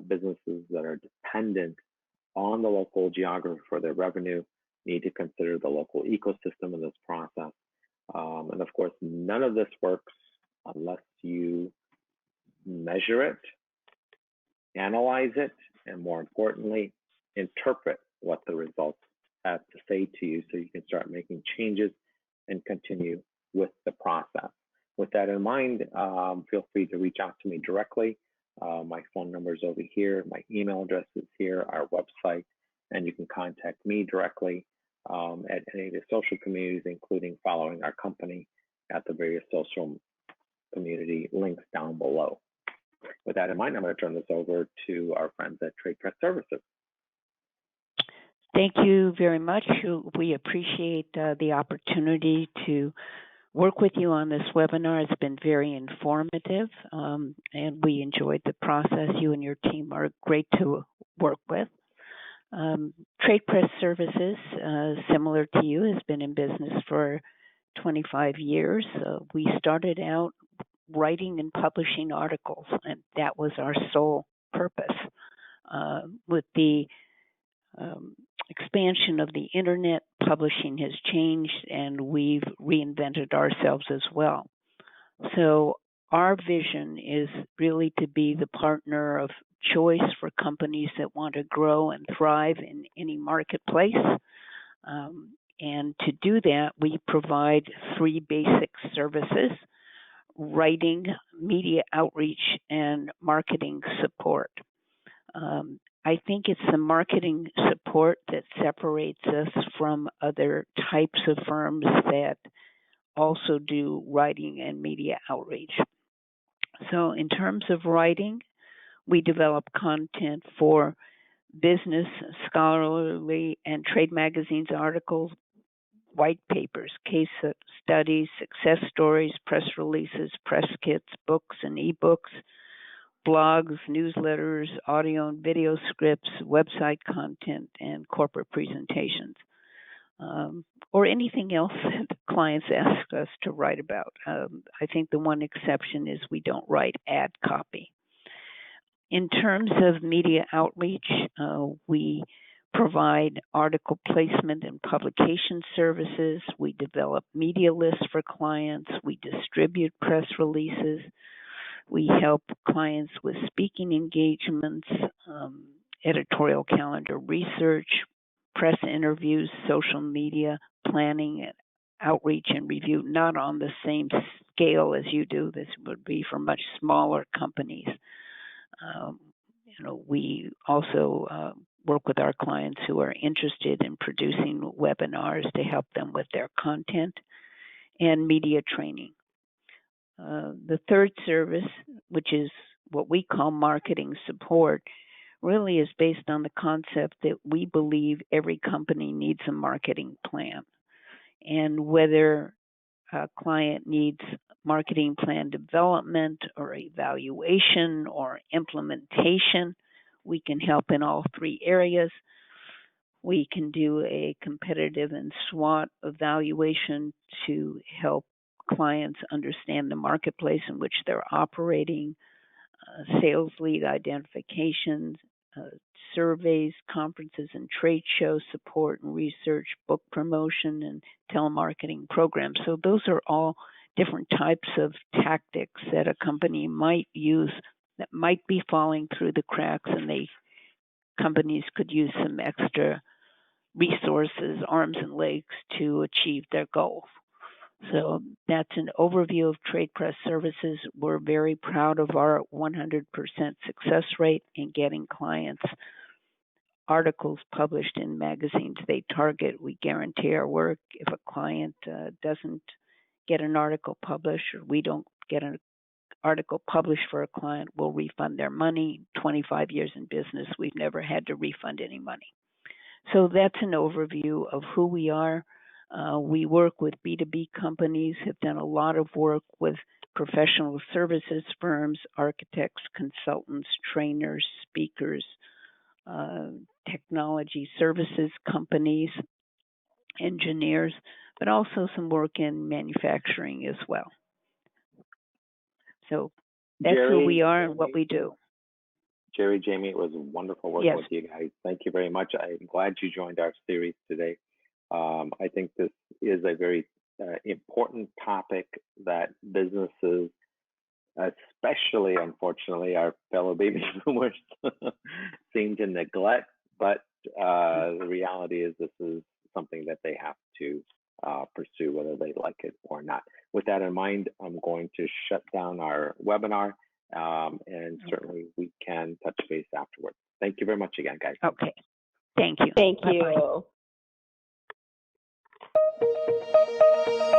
businesses that are dependent on the local geography for their revenue need to consider the local ecosystem in this process. And of course, none of this works unless you measure it, analyze it, and more importantly, interpret what the results have to say to you so you can start making changes and continue with the process. With that in mind, feel free to reach out to me directly. My phone number is over here. My email address is here, our website, and you can contact me directly at any of the social communities, including following our company at the various social community links down below. With that in mind, I'm going to turn this over to our friends at Trade Press Services. Thank you very much. We appreciate the opportunity to work with you on this webinar. It's been very informative, and we enjoyed the process. You and your team are great to work with. Trade Press Services, similar to you, has been in business for 25 years. We started out writing and publishing articles, and that was our sole purpose. With the expansion of the internet, publishing has changed, and we've reinvented ourselves as well. So our vision is really to be the partner of choice for companies that want to grow and thrive in any marketplace. And to do that, we provide 3 basic services: writing, media outreach, and marketing support. I think it's the marketing support that separates us from other types of firms that also do writing and media outreach. So in terms of writing, we develop content for business, scholarly, and trade magazines articles, white papers, case studies, success stories, press releases, press kits, books and ebooks, blogs, newsletters, audio and video scripts, website content, and corporate presentations, or anything else that clients ask us to write about. I think the one exception is we don't write ad copy. In terms of media outreach, we provide article placement and publication services. We develop media lists for clients. We distribute press releases. We help clients with speaking engagements, editorial calendar research, press interviews, social media planning, outreach and review, not on the same scale as you do. This would be for much smaller companies. We also work with our clients who are interested in producing webinars to help them with their content and media training. The third service, which is what we call marketing support, really is based on the concept that we believe every company needs a marketing plan. And whether a client needs marketing plan development or evaluation or implementation, we can help in all 3 areas. We can do a competitive and SWOT evaluation to help clients understand the marketplace in which they're operating, sales lead identifications, surveys, conferences and trade show support and research, book promotion, and telemarketing programs. So those are all different types of tactics that a company might use that might be falling through the cracks, and companies could use some extra resources, arms and legs to achieve their goals. So that's an overview of Trade Press Services. We're very proud of our 100% success rate in getting clients articles published in magazines they target. We guarantee our work. If a client doesn't get an article published, or we don't get an article published for a client, we'll refund their money. 25 years in business, we've never had to refund any money. So that's an overview of who we are. We work with B2B companies, have done a lot of work with professional services firms, architects, consultants, trainers, speakers, technology services companies, engineers, but also some work in manufacturing as well. So that's who we are and what we do. Jerry, Jamie, it was wonderful working with you guys. Thank you very much. I'm glad you joined our series today. I think this is a very important topic that businesses, especially, unfortunately, our fellow baby boomers, seem to neglect. But the reality is this is something that they have to pursue, whether they like it or not. With that in mind, I'm going to shut down our webinar, and certainly we can touch base afterwards. Thank you very much again, guys. Okay. Thank you. Thank Bye-bye. you.